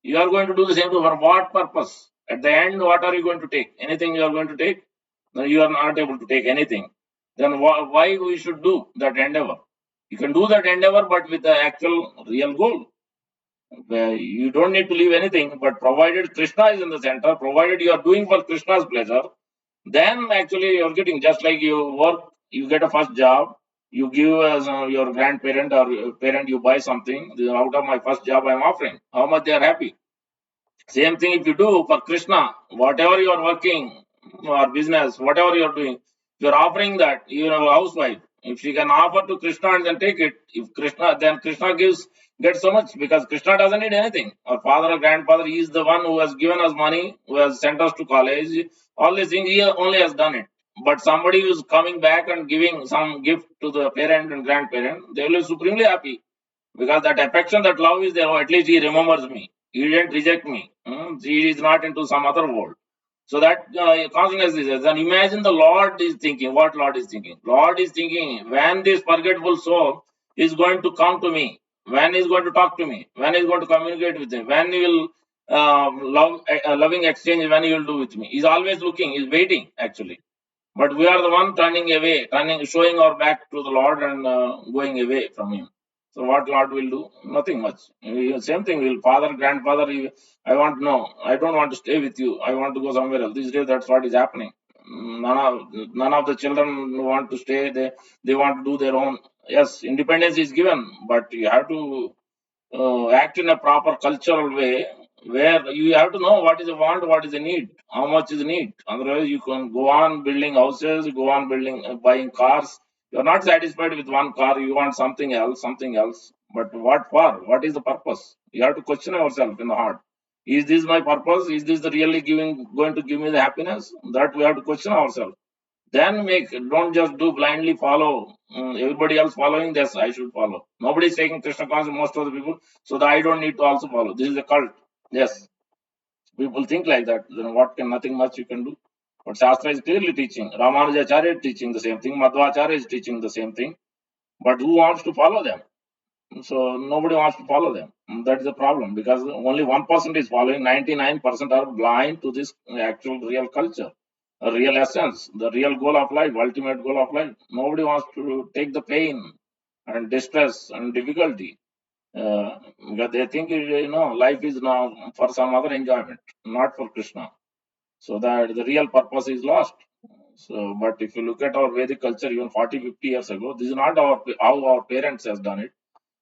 You are going to do the same thing for what purpose? At the end, what are you going to take? Anything you are going to take? No, you are not able to take anything. Then why we should do that endeavor? You can do that endeavor, but with the actual real goal. You don't need to leave anything, but provided Krishna is in the center, provided you are doing for Krishna's pleasure, then actually you're getting just like you work, you get a first job, you give as your grandparent or your parent, you buy something. Out of my first job, I'm offering. How much they are happy. Same thing if you do for Krishna, whatever you are working or business, whatever you are doing, you are offering that. You have a housewife. If she can offer to Krishna and then take it, if Krishna, then Krishna gets so much because Krishna doesn't need anything. Our father or grandfather, he is the one who has given us money, who has sent us to college. All these things, he only has done it. But somebody who is coming back and giving some gift to the parent and grandparent, they will be supremely happy because that affection, that love is there. Oh, at least he remembers me. He didn't reject me. He is not into some other world. So that consciousness is there. Then imagine the Lord is thinking. What Lord is thinking? Lord is thinking when this forgetful soul is going to come to me, when he is going to talk to me, when he is going to communicate with me, when he will loving exchange, when he will do with me. He's always looking. He's waiting actually. But we are the one turning away, showing our back to the Lord and going away from Him. So what Lord will do? Nothing much. Same thing. Will father, grandfather? I want no. I don't want to stay with you. I want to go somewhere else. These days, that's what is happening. None of the children want to stay. They want to do their own. Yes, independence is given, but you have to act in a proper cultural way where you have to know what is a want, what is a need, how much is need. Otherwise, you can go on building houses, go on building, buying cars. You're not satisfied with one car, you want something else, something else. But what for? What is the purpose? You have to question yourself in the heart. Is this my purpose? Is this the really going to give me the happiness? That we have to question ourselves. Then don't just do blindly follow everybody else following this. I should follow. Nobody is taking Krishna consciousness, most of the people, so that I don't need to also follow. This is a cult. Yes, people think like that. Then what can nothing much you can do? But Shastra is clearly teaching. Ramanujacharya is teaching the same thing. Madhvacharya is teaching the same thing. But who wants to follow them? So nobody wants to follow them. That is the problem because only 1% is following. 99% are blind to this actual real culture, a real essence, the real goal of life, ultimate goal of life. Nobody wants to take the pain and distress and difficulty because they think life is now for some other enjoyment, not for Krishna. So that the real purpose is lost. So, but if you look at our Vedic culture, even 40, 50 years ago, this is not how our parents has done it.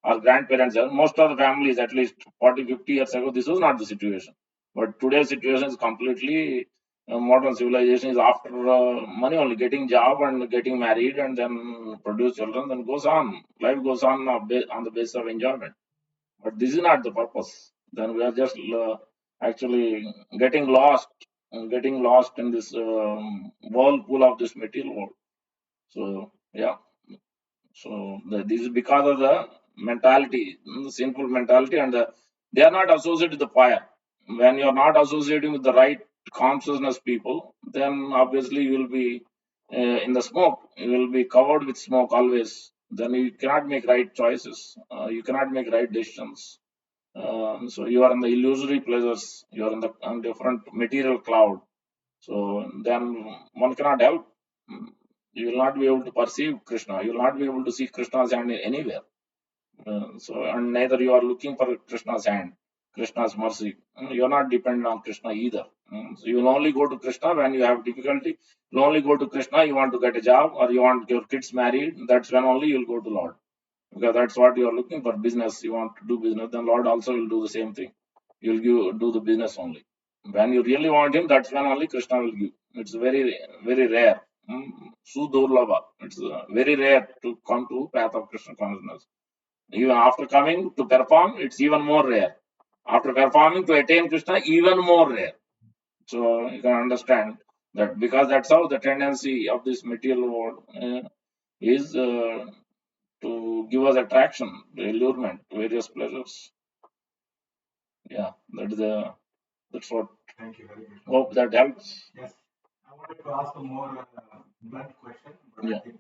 Our grandparents, most of the families, at least 40, 50 years ago, this was not the situation. But today's situation is completely modern civilization is after money only, getting job and getting married and then produce children, then goes on. Life goes on on the basis of enjoyment. But this is not the purpose. Then we are just actually getting lost in this whirlpool of this material world. So, yeah. So this is because of the mentality, the sinful mentality, and they are not associated with the fire. When you are not associating with the right consciousness people, then obviously you will be in the smoke. You will be covered with smoke always. Then you cannot make right choices. You cannot make right decisions. So you are in the illusory pleasures. You are in the different material cloud. So then one cannot help. You will not be able to perceive Krishna. You will not be able to see Krishna's hand anywhere. So and neither you are looking for Krishna's hand, Krishna's mercy. You are not dependent on Krishna either. So you will only go to Krishna when you have difficulty. You will only go to Krishna. You want to get a job or you want your kids married. That's when only you will go to Lord, because that's what you are looking for. Business. You want to do business. Then Lord also will do the same thing. You'll do the business only. When you really want him, that's when only Krishna will give. It's very rare. Sudurlabha. It's very rare to come to path of Krishna consciousness. Even after coming to perform, it's even more rare. After performing to attain Krishna, even more rare. So you can understand that because that's how the tendency of this material world is to give us attraction, the allurement, various pleasures. Yeah, that's what. Thank you very much. Hope that helps. Yes, I wanted to ask a more blunt question, but I Yeah, think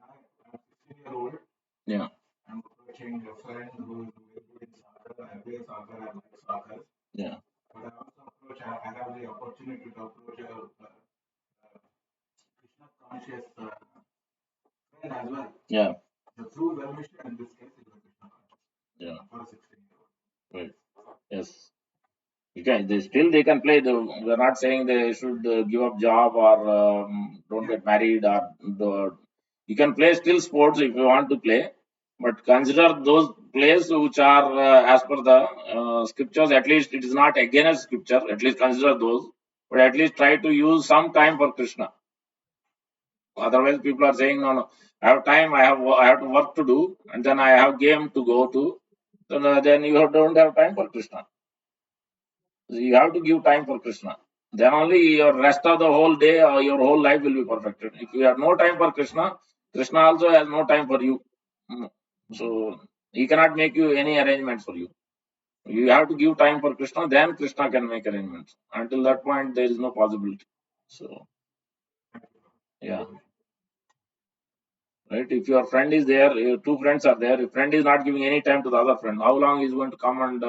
I'm 16-year-old. yeah, I'm approaching a friend who is very good in soccer. I play soccer. I like soccer. yeah, But I also approach. I have the opportunity to approach a Krishna conscious friend as well. yeah, The true well-wisher in this case is a Krishna conscious yeah. for a 16-year-old. Right. Yes. They can play. We're not saying they should give up job or don't get married or you can play still sports if you want to play, but consider those plays which are as per the scriptures. At least it is not against scripture. At least consider those, but at least try to use some time for Krishna. Otherwise, people are saying, no, no, I have time. I have to work to do, and then I have game to go to. Then don't have time for Krishna. You have to give time for Krishna. Then only your rest of the whole day or your whole life will be perfected. If you have no time for Krishna, Krishna also has no time for you. Mm. So he cannot make you any arrangements for you. You have to give time for Krishna, then Krishna can make arrangements. Until that point, there is no possibility. So, yeah. Right? If your friend is there, your two friends are there, if friend is not giving any time to the other friend, how long is going to come and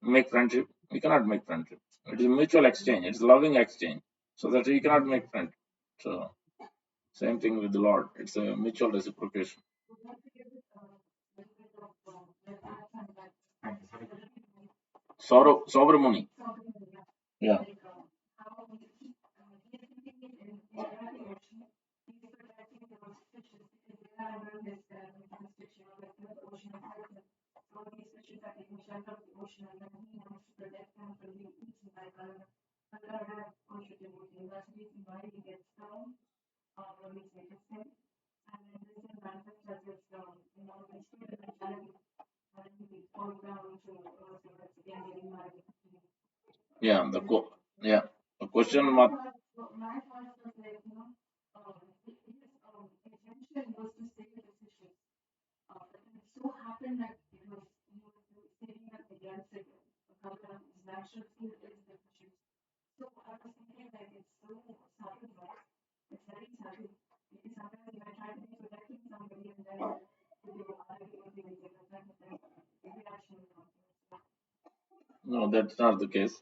make friendship? We cannot make friendship. It is a mutual exchange. It's a loving exchange. So that we cannot make friend. So same thing with the Lord. It's a mutual reciprocation. Sober Muni. Yeah. Yeah. Yeah. The question mark. No, that's not the case.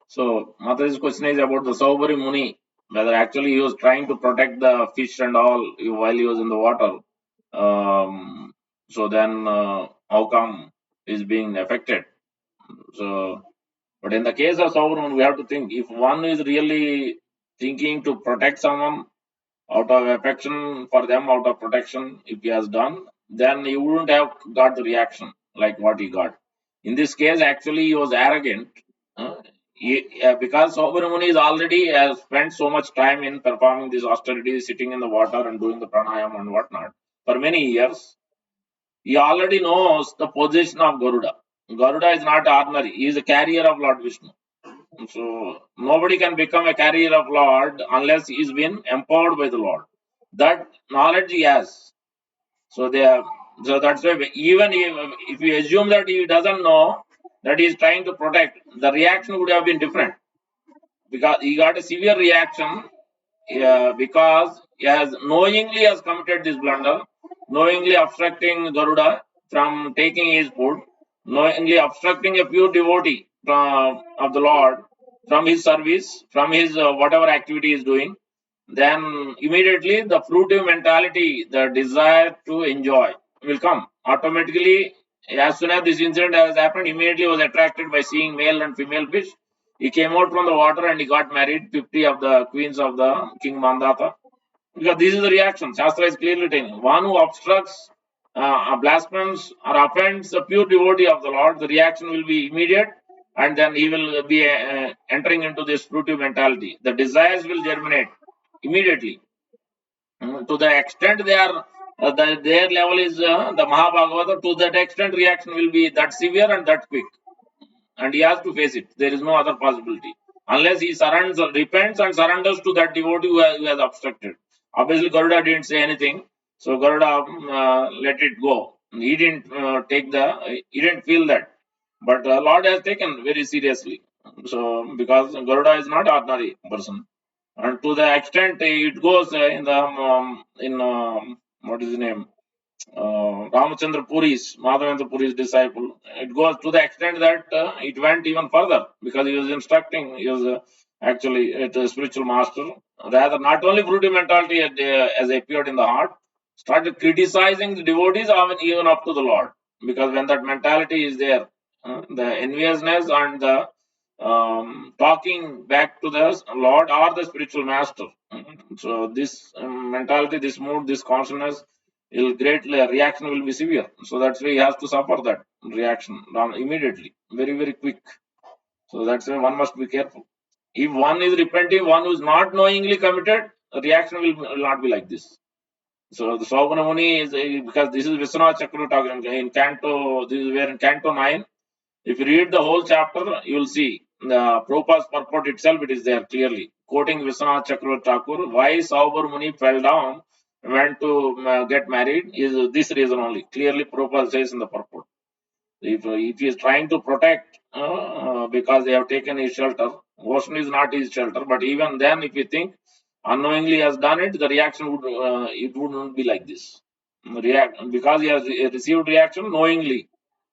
So Mataji's question is about the Saubari Muni, whether actually he was trying to protect the fish and all while he was in the water. So then how come is being affected? So, but in the case of Saubari Muni, we have to think if one is really thinking to protect someone out of affection for them, out of protection, if he has done, then he wouldn't have got the reaction like what he got. In this case, actually, he was arrogant. uh, because Subramani is already has spent so much time in performing these austerities, sitting in the water and doing the pranayam and whatnot for many years. He already knows the position of Garuda. Garuda is not ordinary; he is a carrier of Lord Vishnu. So nobody can become a carrier of Lord unless he is been empowered by the Lord. That knowledge he has. So they are, so that's why even if you assume that he doesn't know that he is trying to protect, the reaction would have been different because he got a severe reaction because he has knowingly has committed this blunder, knowingly obstructing Garuda from taking his food, knowingly obstructing a pure devotee of the Lord from his service, from his whatever activity he is doing. Then immediately the fruitive mentality, the desire to enjoy will come automatically. As soon as this incident has happened, immediately was attracted by seeing male and female fish. He came out from the water and he got married 50 of the queens of the king Mandata. Because this is the reaction. Shastra is clearly telling one who obstructs, blasphemes, or offends the pure devotee of the Lord, the reaction will be immediate and then he will be entering into this fruitive mentality. The desires will germinate immediately. To the extent they are their level is the Mahabhagavata. To that extent, reaction will be that severe and that quick, and he has to face it. There is no other possibility unless he surrenders, repents, and surrenders to that devotee who has obstructed. Obviously, Garuda didn't say anything, so Garuda let it go. He didn't he didn't feel that, but Lord has taken very seriously. So because Garuda is not ordinary person, and to the extent it goes in the in what is the name, Ramachandra Puri's, Madhavendra Puri's disciple. It goes to the extent that it went even further because he was instructing, he was actually a spiritual master. Rather, not only fruity mentality as appeared in the heart, started criticizing the devotees even up to the Lord. Because when that mentality is there, the enviousness and the talking back to the Lord or the spiritual master. So this mentality, this mood, this consciousness will greatly reaction will be severe. So that's why he has to suffer that reaction immediately, very very quick. So that's why one must be careful. If one is repenting, one who is not knowingly committed, the reaction will not be like this. So the Sauguna Muni is because this is Viswanath Chakravarti talking in Canto. This is where in Canto 9. If you read the whole chapter, you will see the Prabhupada's purport itself. It is there clearly quoting Viswanath Chakravarti Thakur. Why Saubar Muni fell down, went to get married is this reason only. Clearly, Prabhupada says in the purport. If he is trying to protect because they have taken his shelter, ocean is not his shelter. But even then, if you think unknowingly has done it, the reaction would it wouldn't be like this. React because he has received reaction knowingly,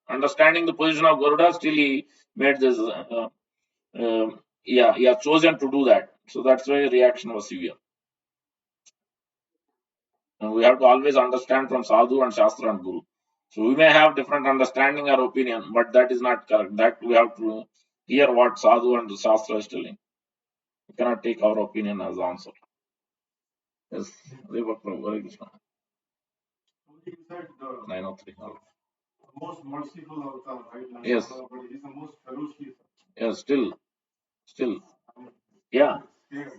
understanding the position of Garuda, still he made this. Yeah, he has chosen to do that. So that's why reaction was severe. And we have to always understand from Sadhu and Shastra and Guru. So we may have different understanding or opinion, but that is not correct. That we have to hear what Sadhu and Shastra is telling. We cannot take our opinion as answer. Yes, Deepak Prabhu, Hare Krishna. You said the 903. most merciful avatar, right? Yes. But he's the most ferocious. Yes, still. I mean, Yeah. scared.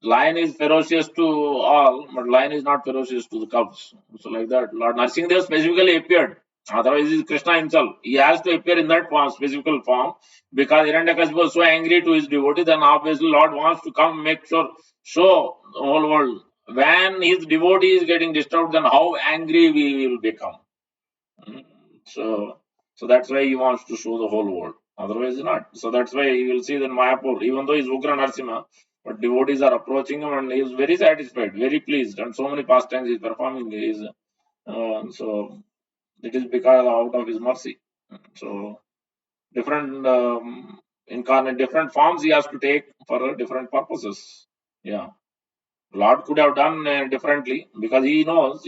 Lion is ferocious to all, but lion is not ferocious to the cubs. So like that, Lord Narsinghdev specifically appeared. Otherwise, it's Krishna himself. He has to appear in that form, physical form, because Hiranyakashipu was so angry to his devotee. Then obviously, Lord wants to come, make sure, show the whole world. When his devotee is getting disturbed, then how angry we will become. Mm. So, so that's why he wants to show the whole world. Otherwise, not. So that's why you will see that Mayapur, even though he's Ugra Narsimha, but devotees are approaching him and he is very satisfied, very pleased, and so many pastimes he's performing. So it is because out of his mercy. So different incarnate, different forms he has to take for different purposes. Yeah. Lord could have done differently because he knows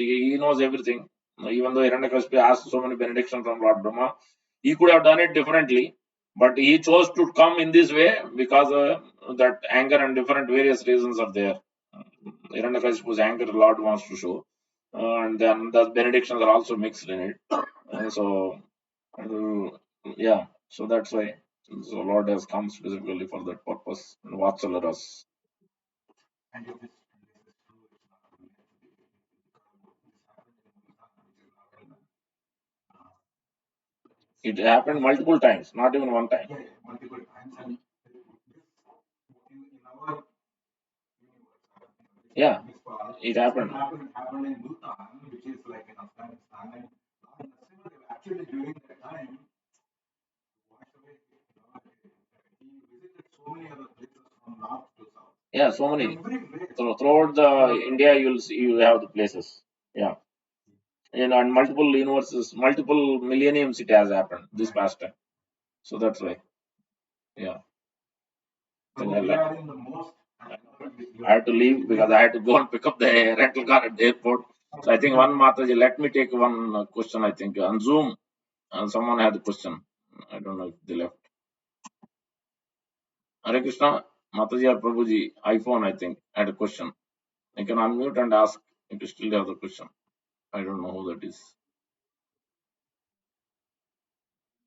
everything. Even though Hiranyakashipu asked so many benedictions from Lord Brahma, he could have done it differently. But he chose to come in this way because that anger and different various reasons are there. Hiranyakashipu's anger, Lord wants to show, and then the benedictions are also mixed in it. So, yeah, so that's why. So Lord has come specifically for that purpose. And Vatsalaras. And if this is true, it's not going to be It happened multiple times, not even one time. yeah, multiple times. And this in our universe, Yeah, this part, it happened. happened in Bhutan, which is like in Afghanistan. And Lord Narasimha, actually during that time, washed away, he visited so many other places from north to south. Yeah, so many. Everywhere. So throughout the India, you'll see you have the places. Yeah, and multiple universes, multiple millenniums it has happened this past time. So that's why. Yeah. So Then we are in the most. I had to leave because I had to go and pick up the rental car at the airport. So I think one Mataji, let me take one question. I think on Zoom, someone had a question. I don't know if they left. Hare Krishna, Mataji or Prabhuji, iPhone, I think, had a question. I can unmute and ask if you still have the question. I don't know who that is.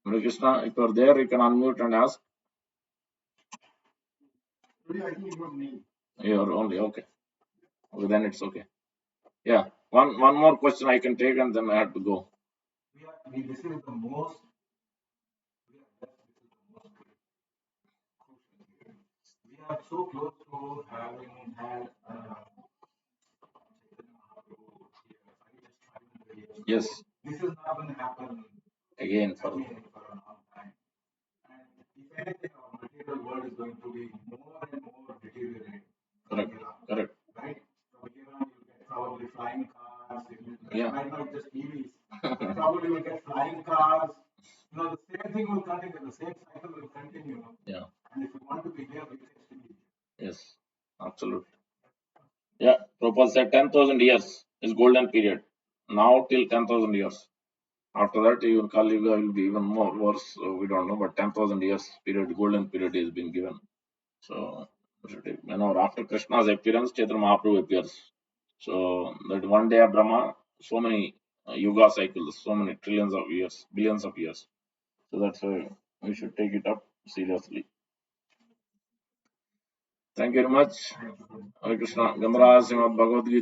Hare Krishna, if you're there, you can unmute and ask. I think it was me. You're only okay. Okay, then it's okay. Yeah. One more question I can take, and then I have to go. This is the most. This is the most crucial period. We are so close to having had Chaitanya Mahaprabhu here. I just 500 years. Yes. This is not going to happen Again for for a long time. And if anything, our material world is going to be more and more deteriorating. correct. Correct. Right? From here on, you get probably flying cars. Yeah. Right now, it's just EVs. But probably you'll get flying cars. The same thing will continue. The same cycle will continue. Yeah. And if you want to be here, we can still be here. Yes. Absolutely. Yeah. Prabhupada said 10,000 years is golden period. Now till 10,000 years. After that, even Kali Yuga will be even more worse. So we don't know, but 10,000 years period, golden period is being given. So, after Krishna's appearance, Chaitanya Mahaprabhu appears. So that one day of Brahma, so many yuga cycles, so many trillions of years, billions of years. So that's why we should take it up seriously. Thank you very much. Hare Krishna. Gamara Srimad Bhagavad Gita.